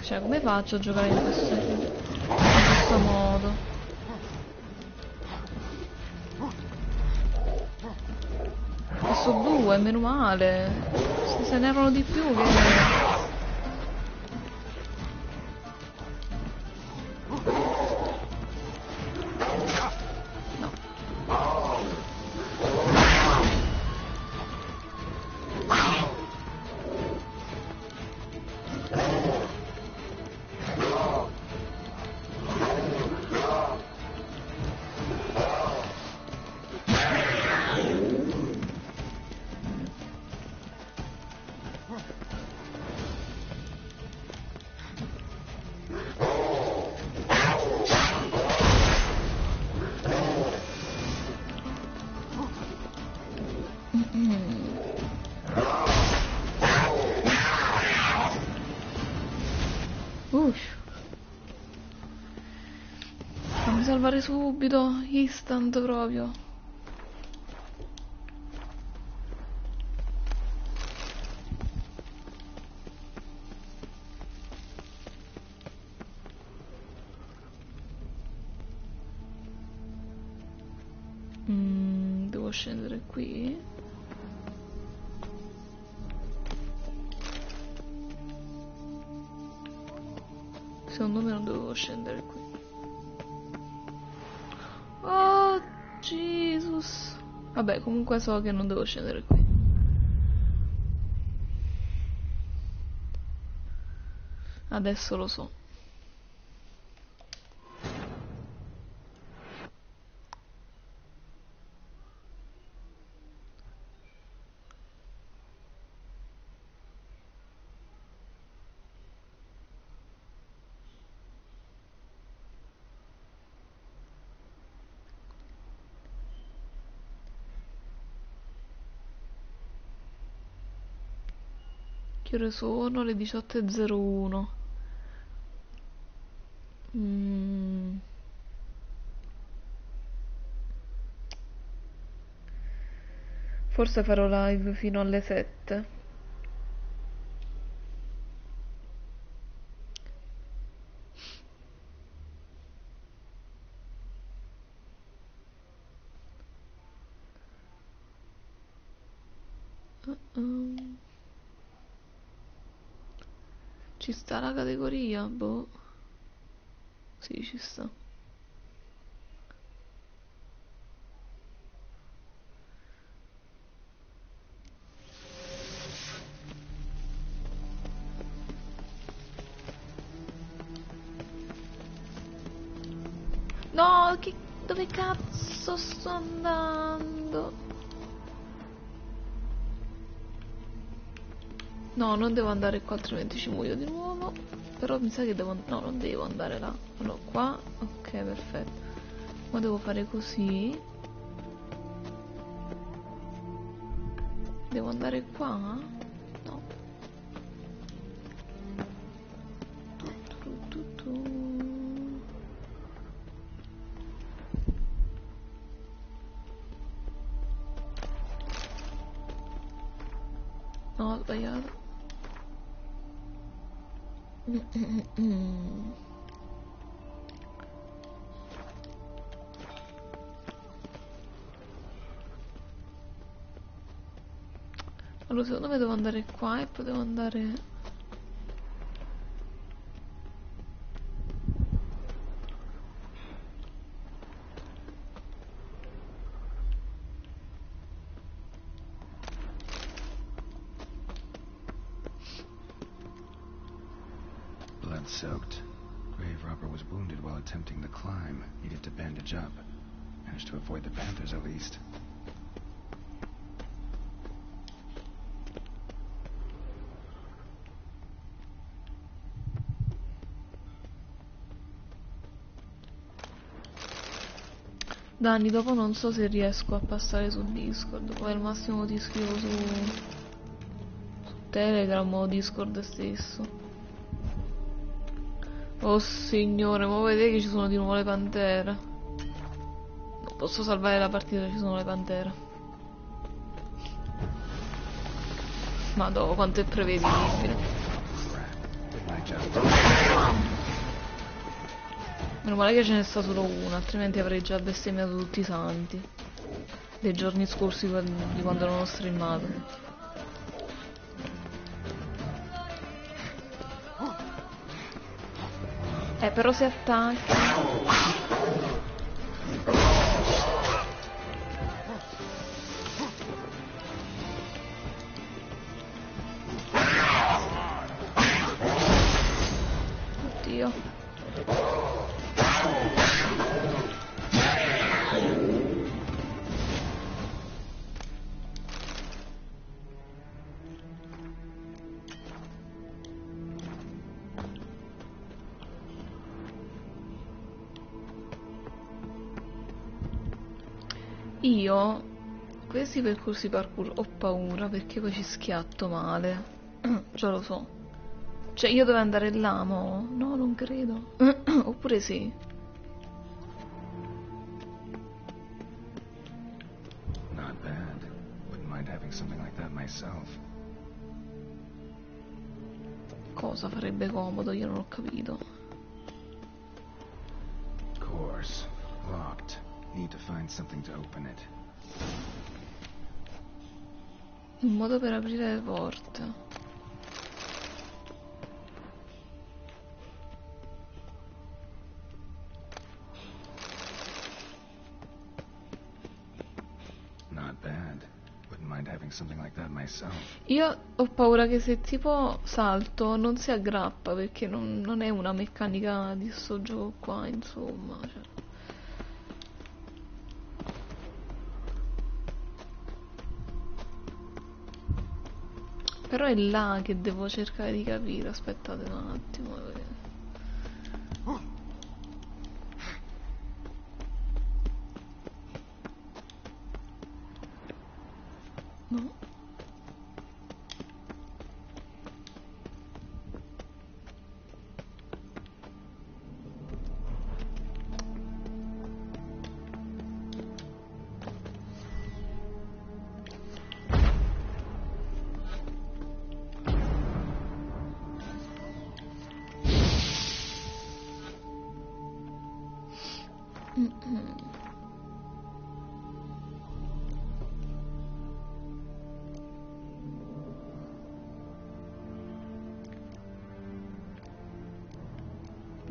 Cioè, come faccio a giocare in questo modo? E so due, meno male. Se ne erano di più che... Fammi salvare subito, instant proprio. Devo scendere qui. Secondo me non dovevo scendere qui. Oh, Jesus. Vabbè, comunque so che non devo scendere qui. Adesso lo so. Che ore sono? Le 18:01. Forse farò live fino alle 7. Ci sta la categoria? Boh. Sì, ci sta. No, dove cazzo sto andando? No, non devo andare qua, altrimenti ci muoio di nuovo. Però mi sa che devo... No, non devo andare là. No, qua. Ok, perfetto. Ma devo fare così. Devo andare qua? No. No, ho sbagliato. Allora, secondo me devo andare qua e poi devo andare... Blood-soaked. Grave robber was wounded while attempting the climb. Needed to bandage up. Managed to avoid the panthers at least. Danni, dopo non so se riesco a passare su Discord, poi al massimo ti scrivo su Telegram o Discord stesso. Oh signore, ma vedete che ci sono di nuovo le pantere. Non posso salvare la partita, ci sono le pantere. Madò, quanto è prevedibile. Meno male che ce n'è sta solo una, altrimenti avrei già bestemmiato tutti i santi dei giorni scorsi di quando non ho streamato. Però si attacca. Oddio. Io questi percorsi parkour ho paura perché poi ci schiatto male. Già lo so. Cioè io dovevo andare là, mo? No, non credo. Oppure sì. Not bad. Wouldn't mind having something like that myself. Cosa farebbe comodo? Io non ho capito. Course. Locked. Need to find something to open it. Un modo per aprire le porte. Not bad. Wouldn't mind having something like that myself. Io ho paura che se tipo salto non si aggrappa perché non è una meccanica di sto gioco qua, insomma. Cioè. Però è là che devo cercare di capire. Aspettate un attimo. No.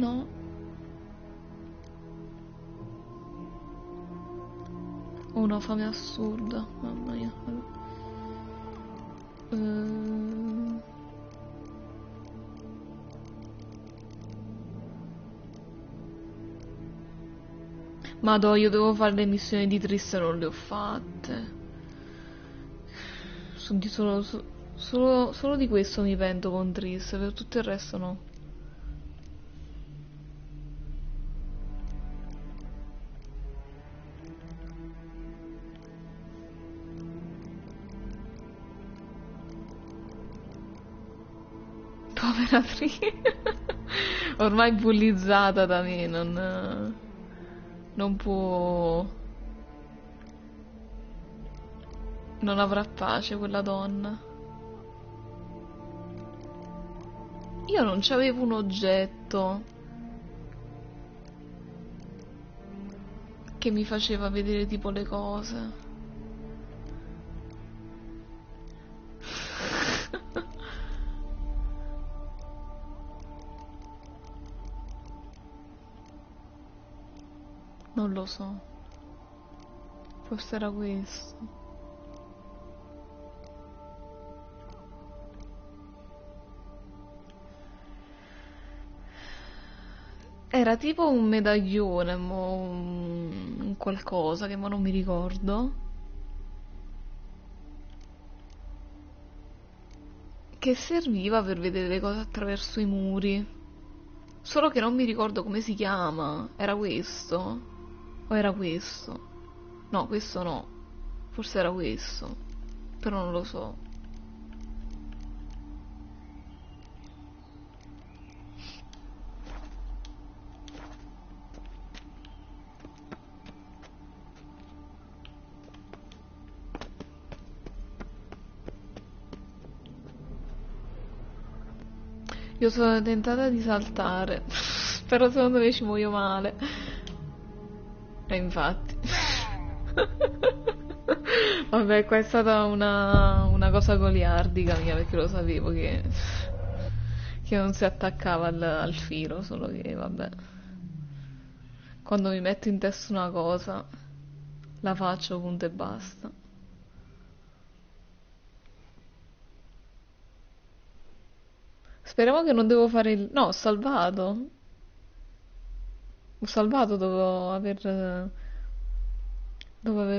No. Ho una fame assurda, mamma mia. Madò, io devo fare le missioni di Triss e non le ho fatte. Solo di questo mi pento con Triss, per tutto il resto no. Povera Triss. Ormai bullizzata da me, non può... Non avrà pace quella donna. Io non c'avevo un oggetto che mi faceva vedere tipo le cose. Non lo so. Forse era questo. Era tipo un medaglione, un qualcosa che ma non mi ricordo. Che serviva per vedere le cose attraverso i muri. Solo che non mi ricordo come si chiama. Era questo? O era questo? No, questo no. Forse era questo. Però non lo so. Io sono tentata di saltare, però secondo me ci muoio male. E infatti. Vabbè, qua è stata una cosa goliardica mia, perché lo sapevo che non si attaccava al filo, solo che vabbè. Quando mi metto in testa una cosa, la faccio, punto e basta. Speriamo che non devo fare il... No, ho salvato. Ho salvato dopo aver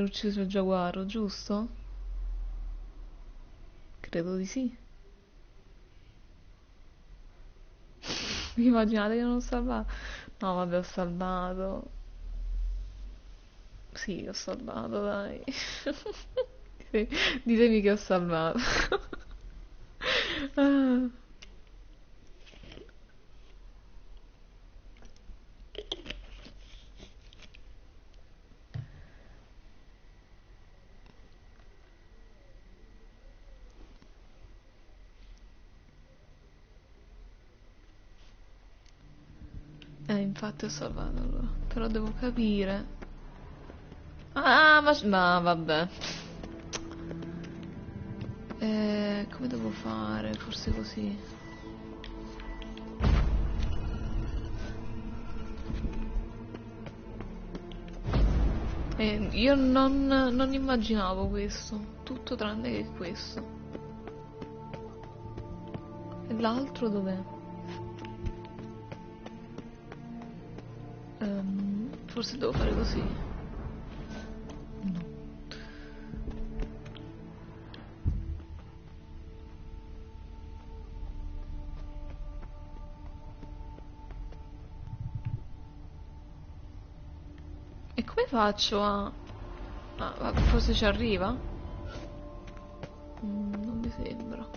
ucciso il giaguaro, giusto? Credo di sì. Vi immaginate che non ho salvato? No, vabbè, ho salvato. Sì, ho salvato, dai. Sì, ditemi che ho salvato. Ah. Infatti ho salvato allora. Però devo capire. Ah, ma... No, vabbè. Come devo fare? Forse così. Io non immaginavo questo. Tutto tranne che questo. E l'altro dov'è? Forse devo fare così. No. E come faccio a... Ah, forse ci arriva? Non mi sembra.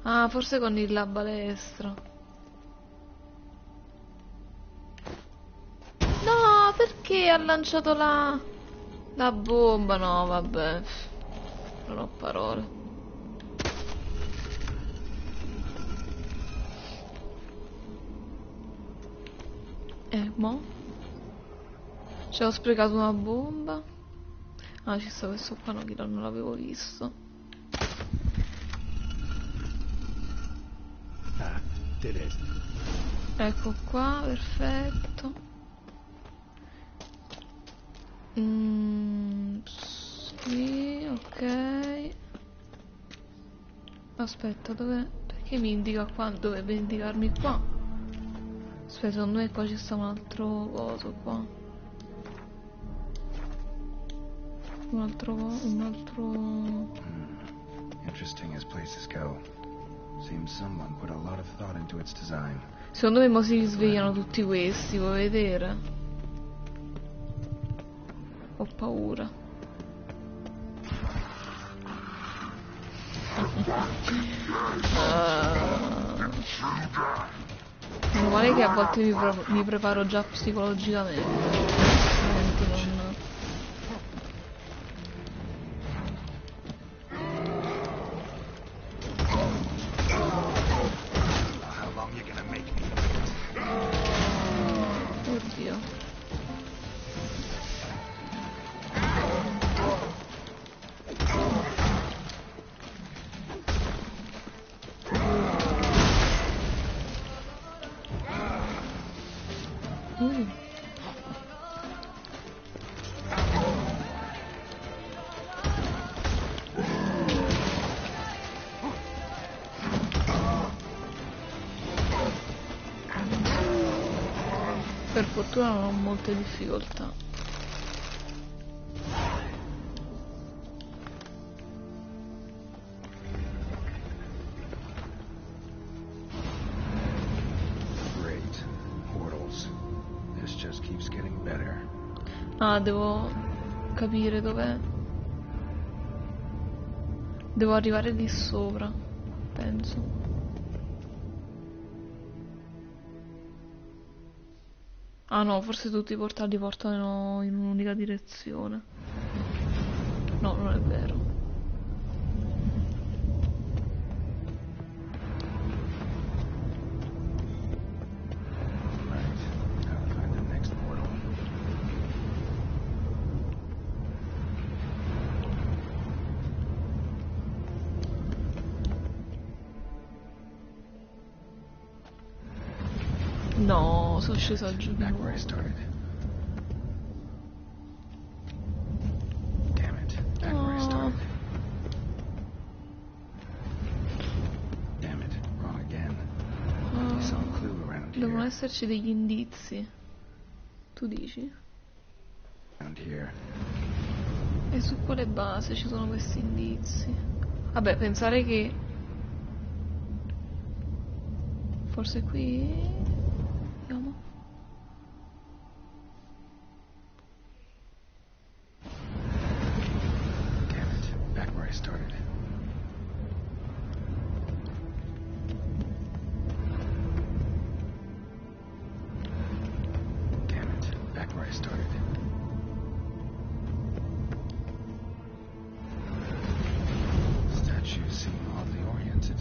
Ah, forse con la balestra. Perché ha lanciato la bomba? No, vabbè. Non ho parole. Mo? Ci ho sprecato una bomba. Ah, ci sta questo qua, no, che non l'avevo visto. Ah, tedesco. Ecco qua, perfetto. Sì, ok. Aspetta, dove? Perché mi indica qua? Dovrebbe indicarmi qua. Aspetta, secondo me qua ci sta un altro coso qua. Un altro. Interesting as places go. Seems someone put a lot of thought into its design. Secondo me mo si risvegliano tutti questi, vuoi vedere? Ho paura. Meno male che a volte mi preparo già psicologicamente. Altrimenti non... Oddio. Per fortuna non ho molte difficoltà. Great. Portals. This just keeps getting better. Ah, devo capire dov'è. Devo arrivare lì sopra, penso. Ah no, forse tutti i portali portano in un'unica direzione. No, non è vero. Right. Gotta find the next portal. No, sono scesa giù di Back where I nuovo. started. Damn it. Back where I started. Damn it. Wrong again. Some clue around Devono here. esserci degli indizi. Tu dici? Around here. E su quale base ci sono questi indizi? Vabbè, pensare che... Forse qui... Vediamo. Damn it. Back where I started. Damn it. Back where I started. Statues seem oddly oriented,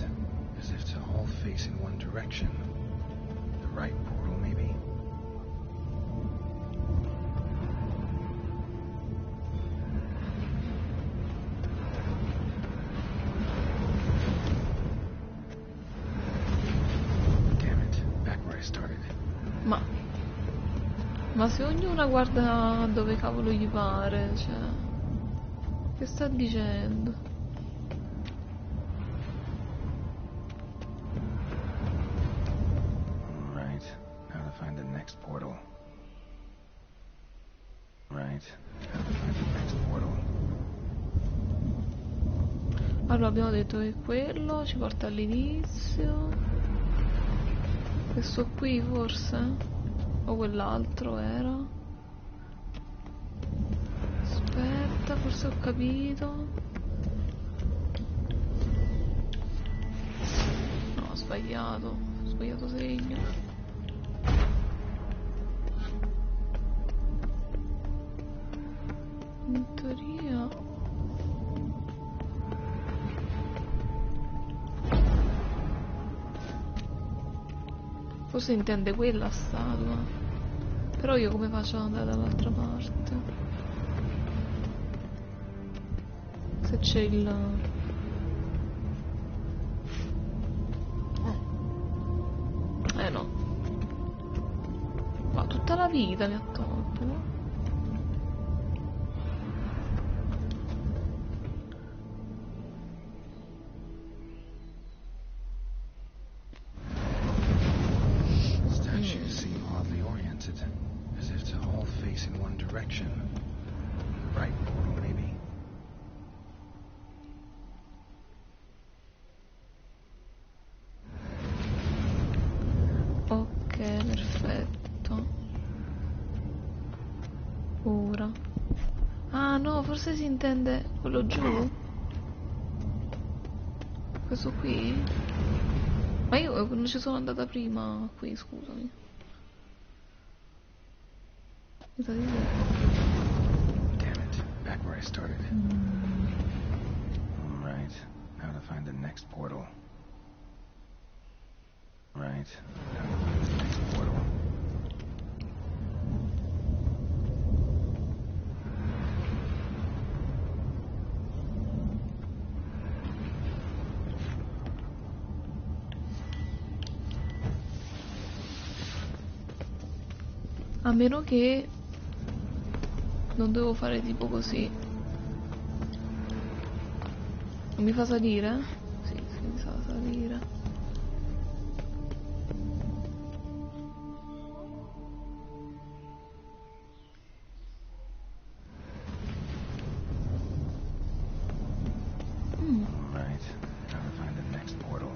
as if to all face in one direction. The right portal, maybe? Damn it. Back where I started. Ma se ognuna guarda dove cavolo gli pare, cioè... Che sta dicendo? Right. How to find the next portal. Right. How to find the next portal. Allora abbiamo detto che quello ci porta all'inizio. Questo qui forse? O quell'altro era? Aspetta, forse ho capito. No, ho sbagliato segno. In teoria... Forse intende quella statua. Però io come faccio ad andare dall'altra parte? Se c'è il... no. tutta la vita mi ha tolto, no? Statues seem oddly oriented, as if to all face in one direction. Right portal, maybe. Ok, perfetto. Ora. Ah no, forse si intende quello giù? Questo qui? Ma io non ci sono andata prima qui, scusami. Mi sa di sì. Damn it, back where I started. Alright, now to find the next portal. Right, now to find the next portal. A meno che non devo fare tipo così. Non mi fa salire? Sì, mi fa salire. Right, now to find the next portal.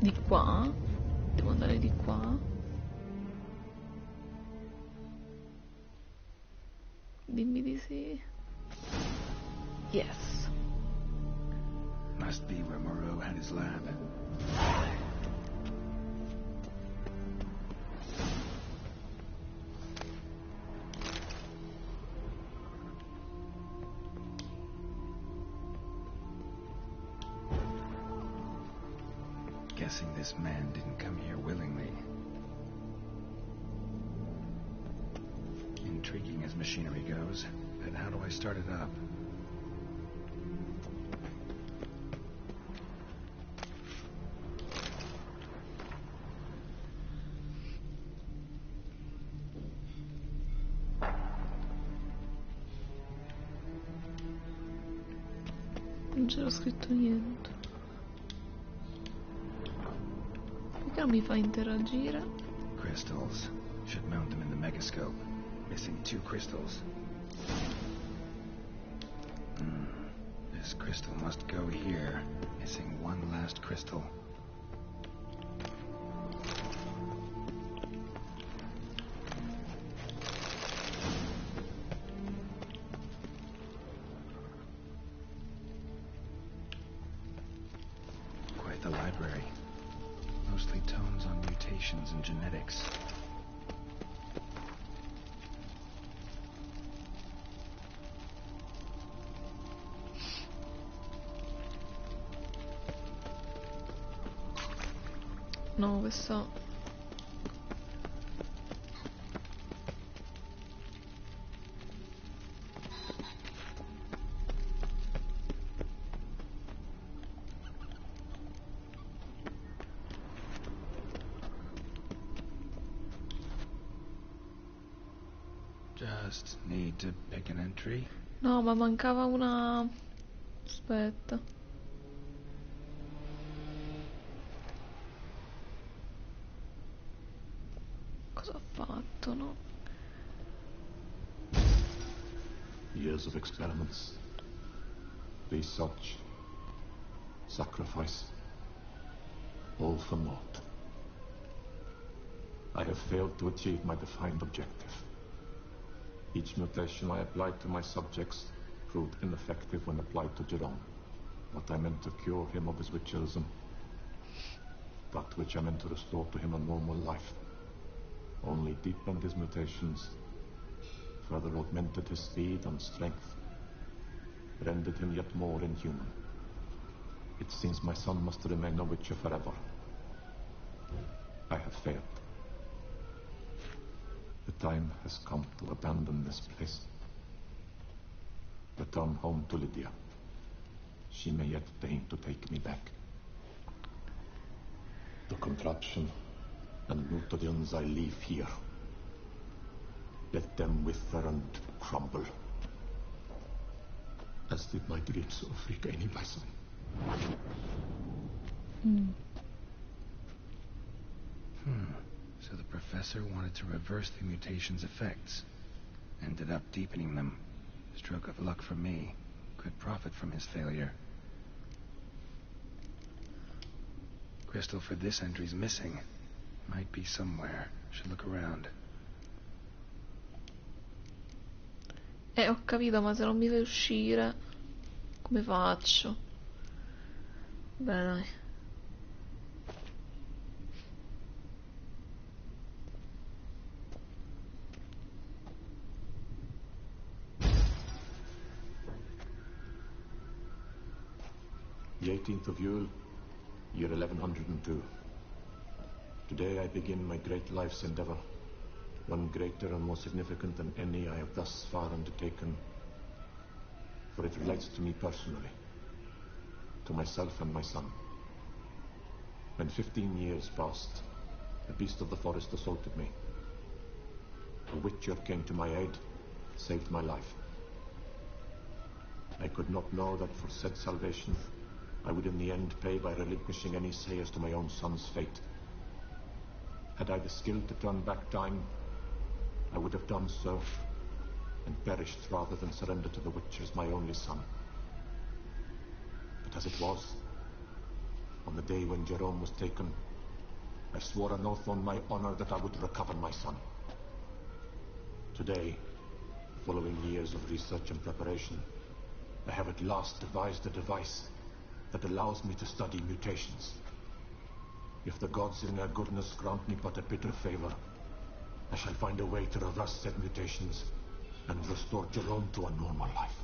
Di qua? Devo andare di qua? Dimmi di sì. Yes. Must be where Moreau had his lab. Guessing this man didn't come here willingly. Intriguing as machinery goes, but how do I start it up? Non c'era scritto niente. Perché non mi fa interagire? Crystals. Should mount them in the megascope. Missing 2 crystals. This crystal must go here. Missing 1 last crystal. Quite the library. Mostly tomes on mutations and genetics. No, questo... Just need to pick an entry. No, ma mancava una... Aspetta. Cosa ho fatto, no? Years of experiments, research, sacrifice, all for naught. I have failed to achieve my defined objective. Each mutation I applied to my subjects proved ineffective when applied to Jerome. What I meant to cure him of his witcherism, that which I meant to restore to him a normal life, only deepened his mutations, further augmented his speed and strength. rendered him yet more inhuman. It seems my son must remain a witcher forever. I have failed. The time has come to abandon this place. Return home to Lydia. She may yet deign to take me back. The contraption and mutagens I leave here. Let them wither and crumble. As did my dreams of regaining my son. So the professor wanted to reverse the mutation's effects. Ended up deepening them. Stroke of luck for me. Could profit from his failure. Crystal for this entry's missing. Might be somewhere. Should look around. Ho capito, ma se non mi fai uscire, come faccio? Beh, dai. The 18th of Yule, year 1102. Today I begin my great life's endeavor, one greater and more significant than any I have thus far undertaken, for it relates to me personally, to myself and my son. When 15 years passed, a beast of the forest assaulted me. A witcher came to my aid, saved my life. I could not know that for said salvation, I would in the end pay by relinquishing any say as to my own son's fate. Had I the skill to turn back time, I would have done so, and perished rather than surrender to the witchers my only son. But as it was, on the day when Jerome was taken, I swore an oath on my honor that I would recover my son. Today, following years of research and preparation, I have at last devised a device that allows me to study mutations. If the gods in their goodness grant me but a bitter favor, I shall find a way to reverse said mutations and restore Jerome to a normal life.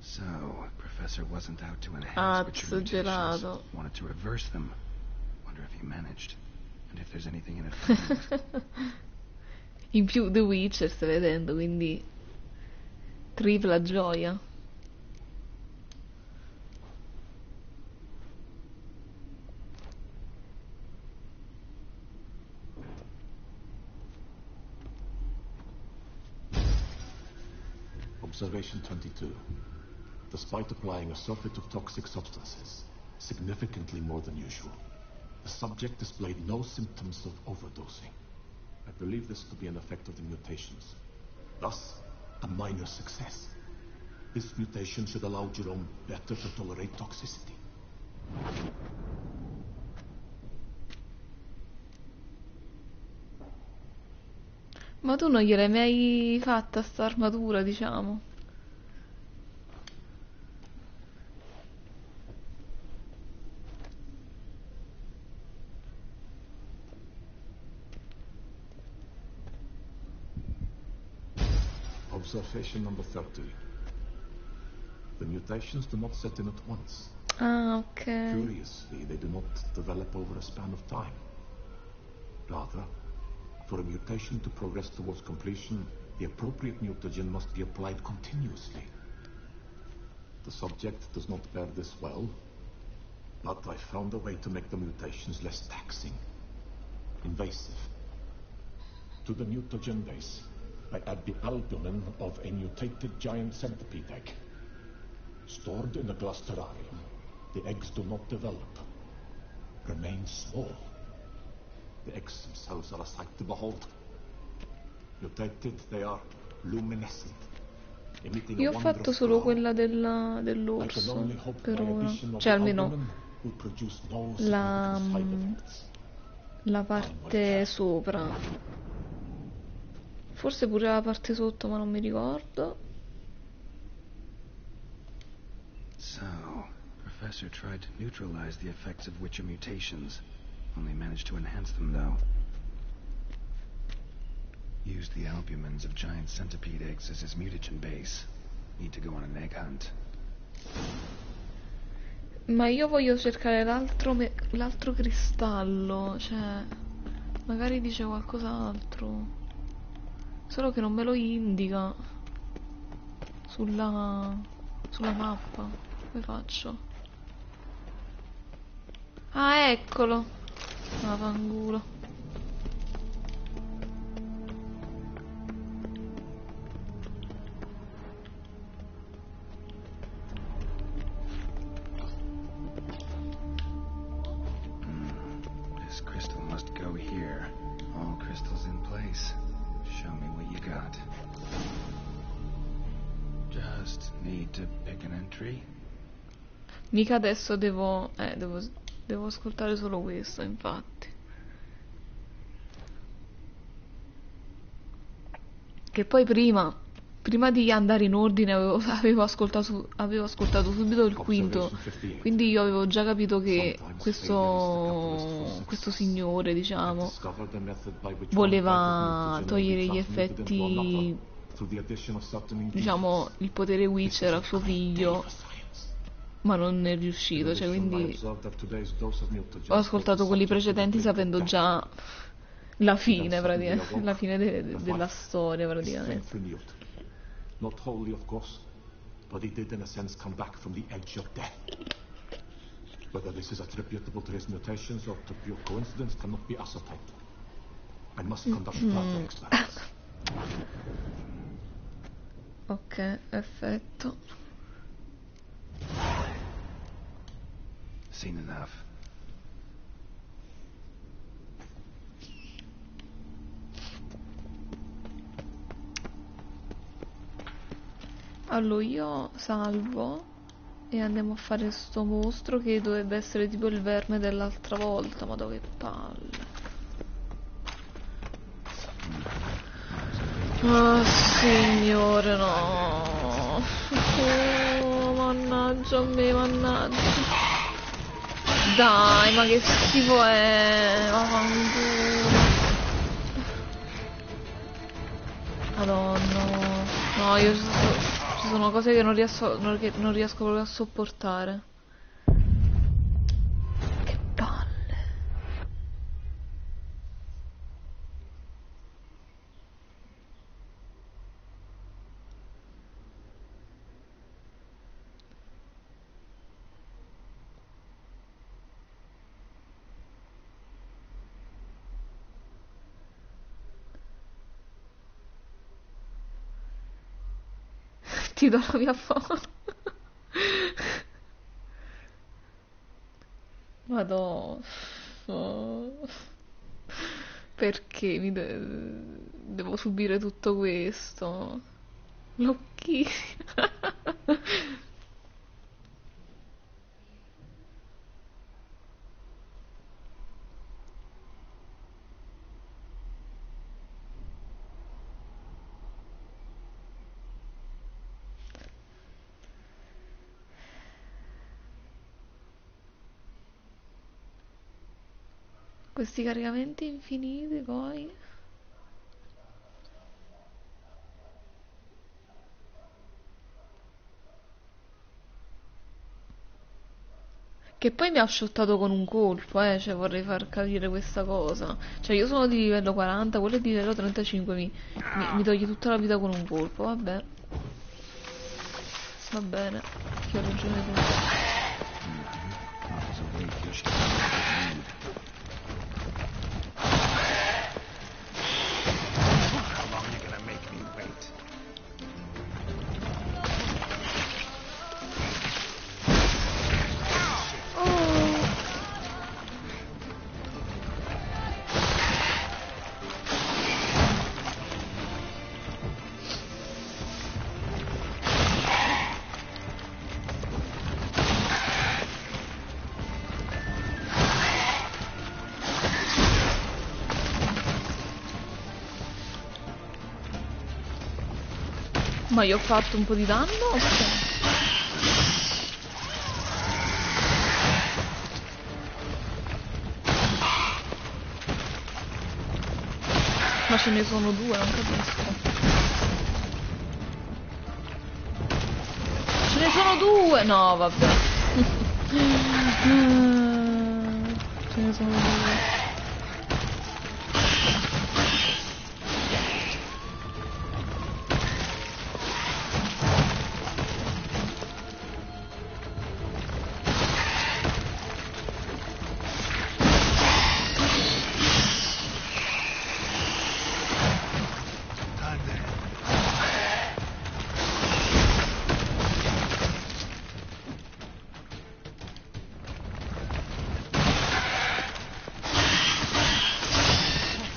So, Professor wasn't out to enhance witcher mutations. Wanted to reverse them. Wonder if he managed. And if there's anything in it for him. In più The Witcher stai vedendo, quindi tripla gioia. Observation 22. Despite applying a surfeit of toxic substances, significantly more than usual, the subject displayed no symptoms of overdosing. I believe this to be an effect of the mutations. Thus, a minor success. This mutation should allow Jerome better to tolerate toxicity. Ma tu non gliel'hai mai fatta sta armatura, diciamo? Observation number 30. The mutations do not set in at once. Ah, ok. Curiously, they do not develop over a span of time. Rather, for a mutation to progress towards completion, the appropriate mutagen must be applied continuously. The subject does not bear this well, but I found a way to make the mutations less taxing, invasive. To the mutagen base, I add the albumin of a mutated giant centipede egg. Stored in a glass terrarium, the eggs do not develop, remain small. The eggs themselves are a sight to behold. Mutated, they are luminescent. Io ho fatto solo quella dell'orso, per ora. Cioè, almeno la parte sopra. Forse pure la parte sotto, ma non mi ricordo. So, Professor tried to neutralize the effects of witcher mutations. Only managed to enhance them, though. You used the albumins of giant centipede eggs as his mutagen base. Need to go on an egg hunt. Ma io voglio cercare l'altro cristallo, cioè magari dice qualcos'altro, solo che non me lo indica sulla mappa. Come faccio? Ah, eccolo. Ah, fanculo. This crystal must go here. All crystals in place. Show me what you got. Just need to pick an entry. Mica adesso devo ascoltare solo questo, infatti. Che poi prima di andare in ordine avevo ascoltato subito il quinto, quindi io avevo già capito che questo signore, diciamo, voleva togliere gli effetti, diciamo, il potere Witcher a suo figlio, ma non è riuscito, cioè, quindi ho ascoltato quelli precedenti sapendo già la fine, praticamente, la fine della storia, praticamente. Not wholly, of course, but he did in a sense come back from the edge of death. Whether this is attributable to his mutations or to pure coincidence cannot be ascertained. I must conduct further experiments. Ok, perfetto. Seen enough. Allora io salvo e andiamo a fare sto mostro che dovrebbe essere tipo il verme dell'altra volta, ma dove palle. Oh signore, no. Oh, mannaggia a me, mannaggia. Dai, ma che schifo è. Vaffanculo. Madonna. No, io ci sono cose che non riesco proprio a sopportare. Che palle. Ti do la mia foto. Madonna. Oh. Perché devo subire tutto questo? L'occhino. Questi caricamenti infiniti poi. Che poi mi ha shottato con un colpo, cioè vorrei far capire questa cosa. Cioè io sono di livello 40, quello è di livello 35, mi toglie tutta la vita con un colpo, vabbè. Va bene, che ho ragione tu. Ma io ho fatto un po' di danno? Ok. Ma ce ne sono due, non capisco. Ce ne sono due! No, vabbè. Ce ne sono due.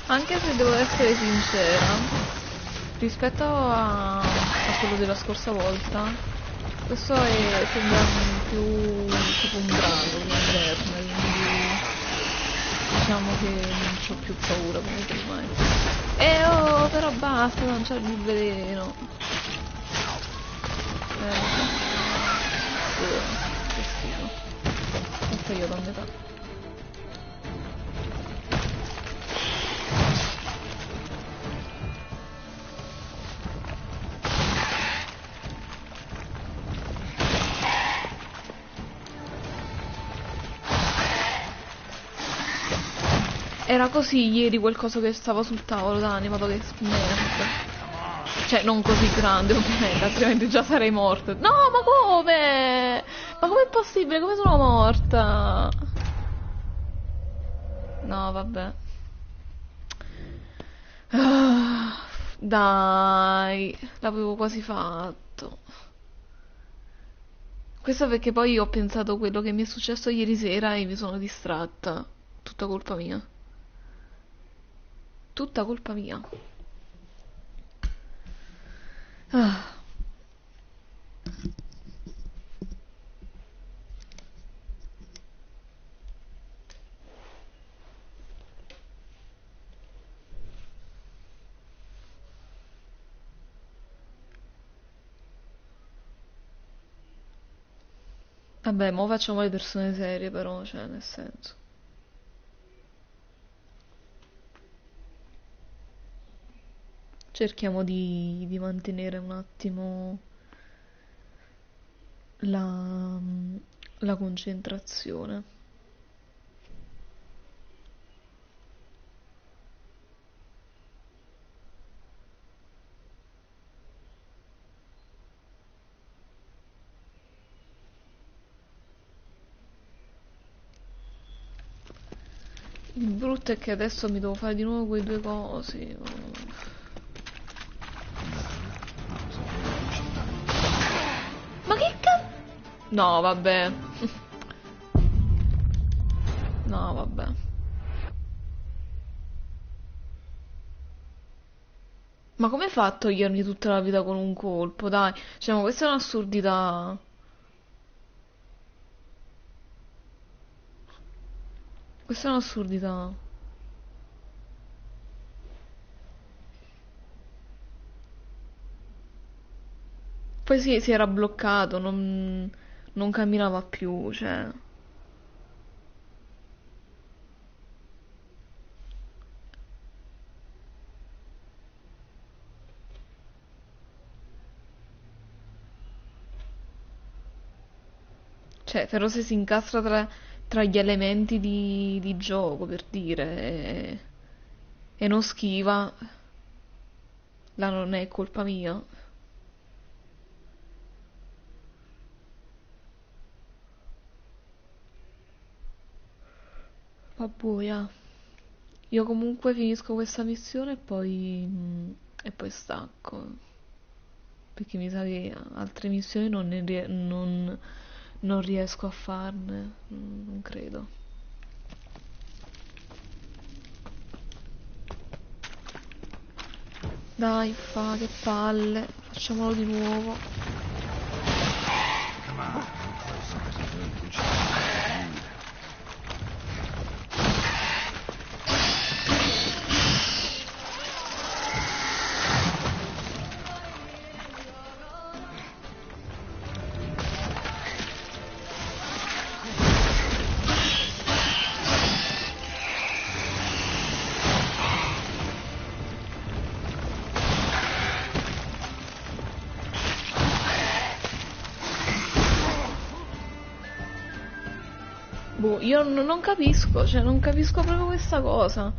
Anche se devo essere sincera, rispetto a quello della scorsa volta, questo sembra più tipo un drago, un verme, quindi diciamo che non c'ho più paura come prima. Oh, però basta, non c'è il veleno. Che schifo. Aspetta, io da metà. Era così ieri quel coso che stava sul tavolo, Dani, ma che merda. Cioè, non così grande, ovviamente, altrimenti già sarei morta. No, ma come? Ma com'è possibile? Come sono morta? No, vabbè. Dai, l'avevo quasi fatto. Questo perché poi ho pensato a quello che mi è successo ieri sera e mi sono distratta. Tutta colpa mia. Tutta colpa mia. Vabbè, mo facciamo le persone serie però, cioè, nel senso. Cerchiamo di mantenere un attimo la concentrazione. Il brutto è che adesso mi devo fare di nuovo quei due cosi. Ma che cazzo? No, vabbè. No, vabbè. Ma come fa a togliermi tutta la vita con un colpo? Dai, cioè, ma questa è un'assurdità. Questa è un'assurdità. Poi sì, si era bloccato, non camminava più, cioè. Cioè, però se si incastra tra gli elementi di gioco, per dire, e non schiva, là non è colpa mia. Ma boia. Io comunque finisco questa missione e poi stacco. Perché mi sa che altre missioni non riesco a farne. Non credo. Dai, che palle. Facciamolo di nuovo. Boh, io non capisco, cioè non capisco proprio questa cosa.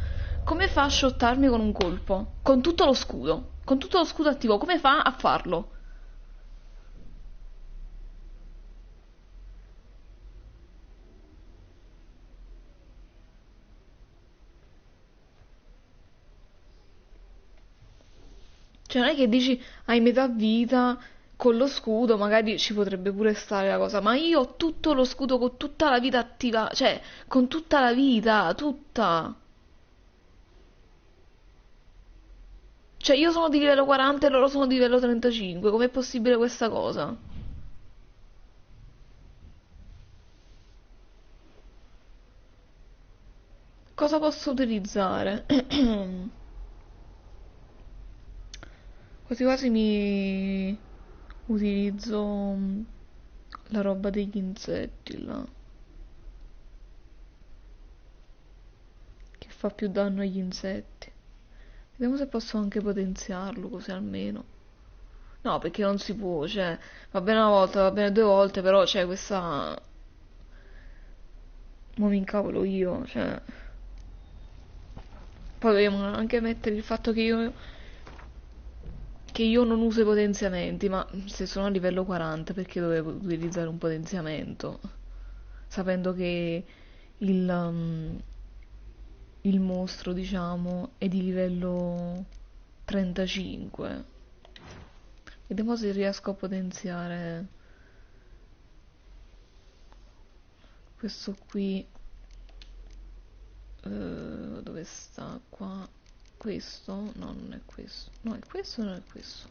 Come fa a shottarmi con un colpo? Con tutto lo scudo. Con tutto lo scudo attivo, come fa a farlo? Cioè non è che dici hai metà vita con lo scudo, magari ci potrebbe pure stare la cosa, ma io ho tutto lo scudo con tutta la vita attiva, cioè con tutta la vita, tutta. Cioè io sono di livello 40 e loro sono di livello 35, com'è possibile questa cosa? Cosa posso utilizzare? Quasi quasi mi utilizzo la roba degli insetti là, che fa più danno agli insetti. Vediamo se posso anche potenziarlo così almeno. No, perché non si può, cioè, va bene una volta, va bene 2 volte, però c'è questa. Ma mi incavolo io, cioè. Poi dobbiamo anche mettere il fatto che io non uso i potenziamenti, ma se sono a livello 40 perché dovevo utilizzare un potenziamento? Sapendo che il mostro, diciamo, è di livello 35. Vediamo se riesco a potenziare questo qui. Dove sta? Qua. Questo? No, non è questo. No, è questo o non è questo?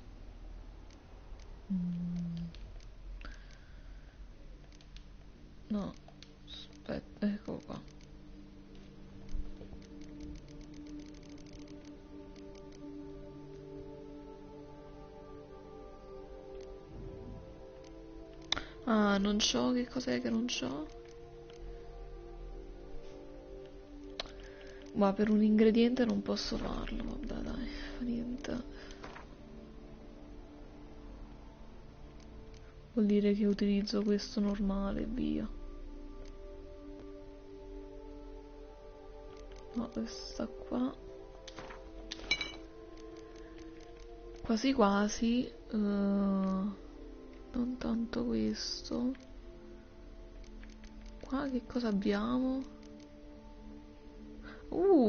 No, aspetta, ecco qua. Ah, non c'ho, che cos'è che non c'ho? Ma per un ingrediente non posso farlo, vabbè dai, fa niente. Vuol dire che utilizzo questo normale e via. No, questo sta qua. Quasi quasi. Non tanto questo. Qua che cosa abbiamo?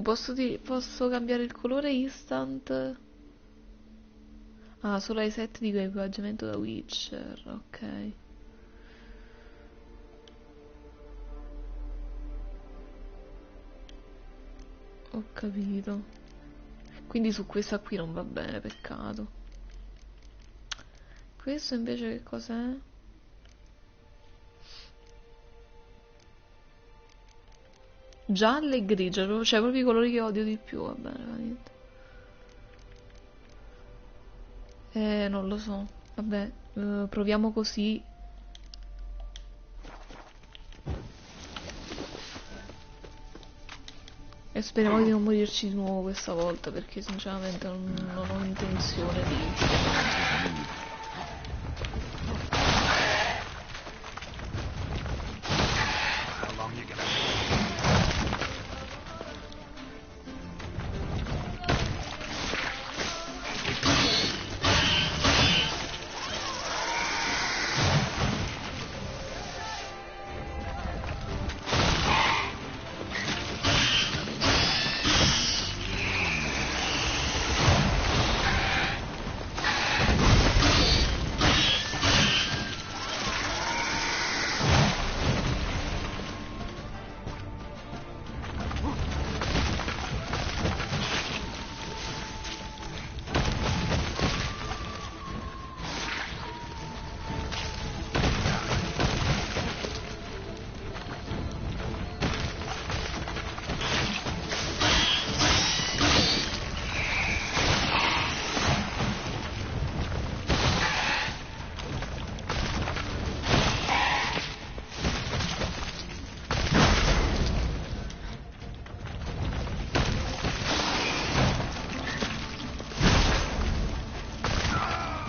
Posso cambiare il colore instant? Ah, solo ai set di equipaggiamento da Witcher, ok. Ho capito. Quindi su questa qui non va bene, peccato. Questo invece che cos'è? Giallo e grigio, cioè proprio i colori che odio di più, va bene, va niente. Non lo so, vabbè, proviamo così. E speriamo di non morirci di nuovo questa volta, perché sinceramente non ho intenzione di.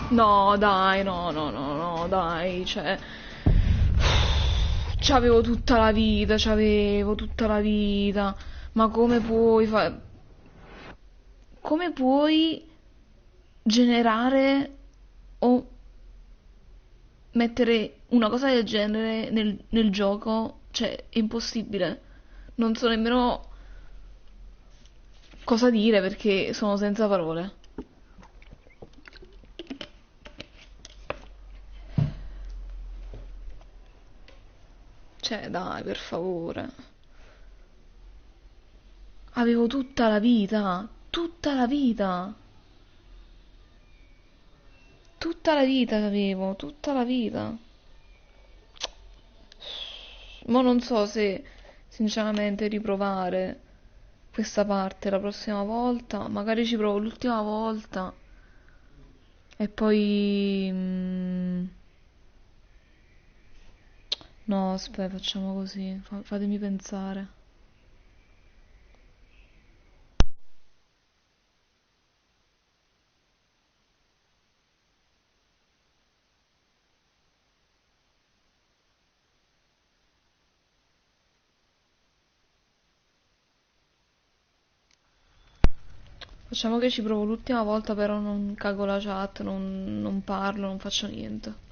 No, dai, no, dai, cioè. C'avevo tutta la vita, c'avevo tutta la vita. Ma come puoi fare... Come puoi generare o mettere una cosa del genere nel gioco? Cioè, è impossibile. Non so nemmeno cosa dire perché sono senza parole. Cioè, dai, per favore. Avevo tutta la vita, tutta la vita. Tutta la vita avevo, tutta la vita. Ma non so se sinceramente riprovare questa parte la prossima volta. Magari ci provo l'ultima volta. E poi... No, aspetta, facciamo così. Fatemi pensare. Facciamo che ci provo l'ultima volta, però non cago la chat, non parlo, non faccio niente.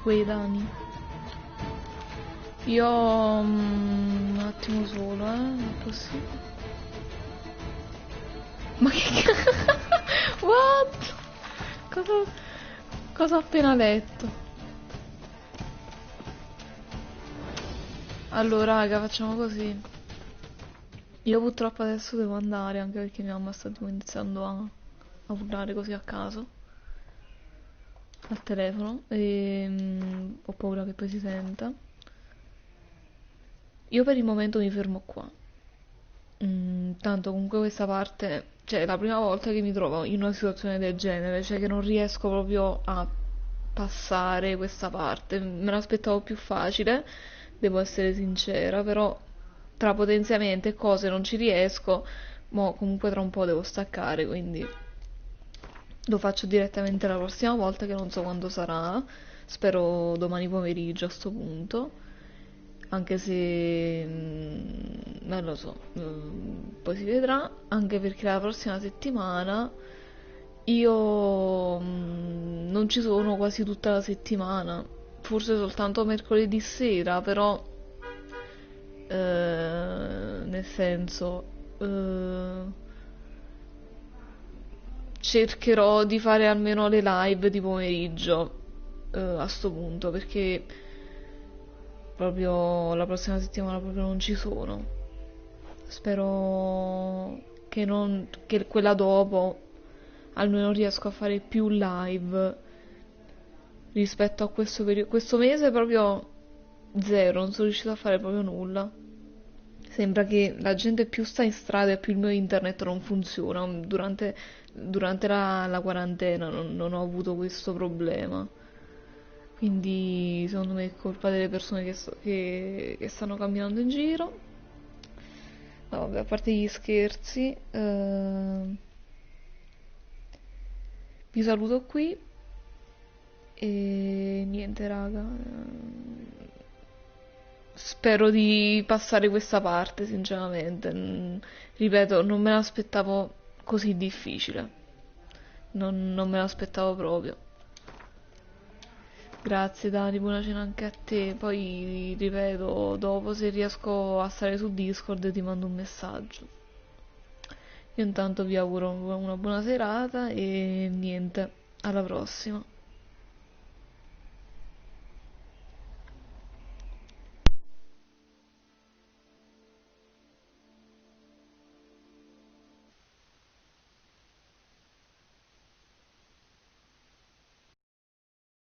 Quei danni. Io un attimo solo, così. Ma che What? Cosa ho appena letto? Allora raga, facciamo così. Io purtroppo adesso devo andare, anche perché mia mamma sta tipo iniziando a urlare così a caso al telefono e ho paura che poi si senta. Io per il momento mi fermo qua. Tanto comunque questa parte, cioè è la prima volta che mi trovo in una situazione del genere, cioè che non riesco proprio a passare questa parte. Me l'aspettavo più facile, devo essere sincera, però tra potenziamento e cose non ci riesco, ma comunque tra un po' devo staccare, quindi lo faccio direttamente la prossima volta, che non so quando sarà, spero domani pomeriggio a sto punto. Anche se non lo so, poi si vedrà, anche perché la prossima settimana io non ci sono quasi tutta la settimana, forse soltanto mercoledì sera, però nel senso cercherò di fare almeno le live di pomeriggio a sto punto, perché proprio la prossima settimana proprio non ci sono. Spero che quella dopo almeno riesco a fare più live rispetto a questo periodo. Questo mese proprio zero, non sono riuscita a fare proprio nulla. Sembra che la gente più sta in strada e più il mio internet non funziona. Durante la quarantena non ho avuto questo problema. Quindi secondo me è colpa delle persone che stanno camminando in giro. No, vabbè, a parte gli scherzi, vi saluto qui e niente raga, spero di passare questa parte sinceramente. Ripeto, non me l'aspettavo così difficile, non me l'aspettavo proprio. Grazie Dani, buona cena anche a te. Poi ripeto, dopo se riesco a stare su Discord ti mando un messaggio. Io intanto vi auguro una buona serata e niente, alla prossima.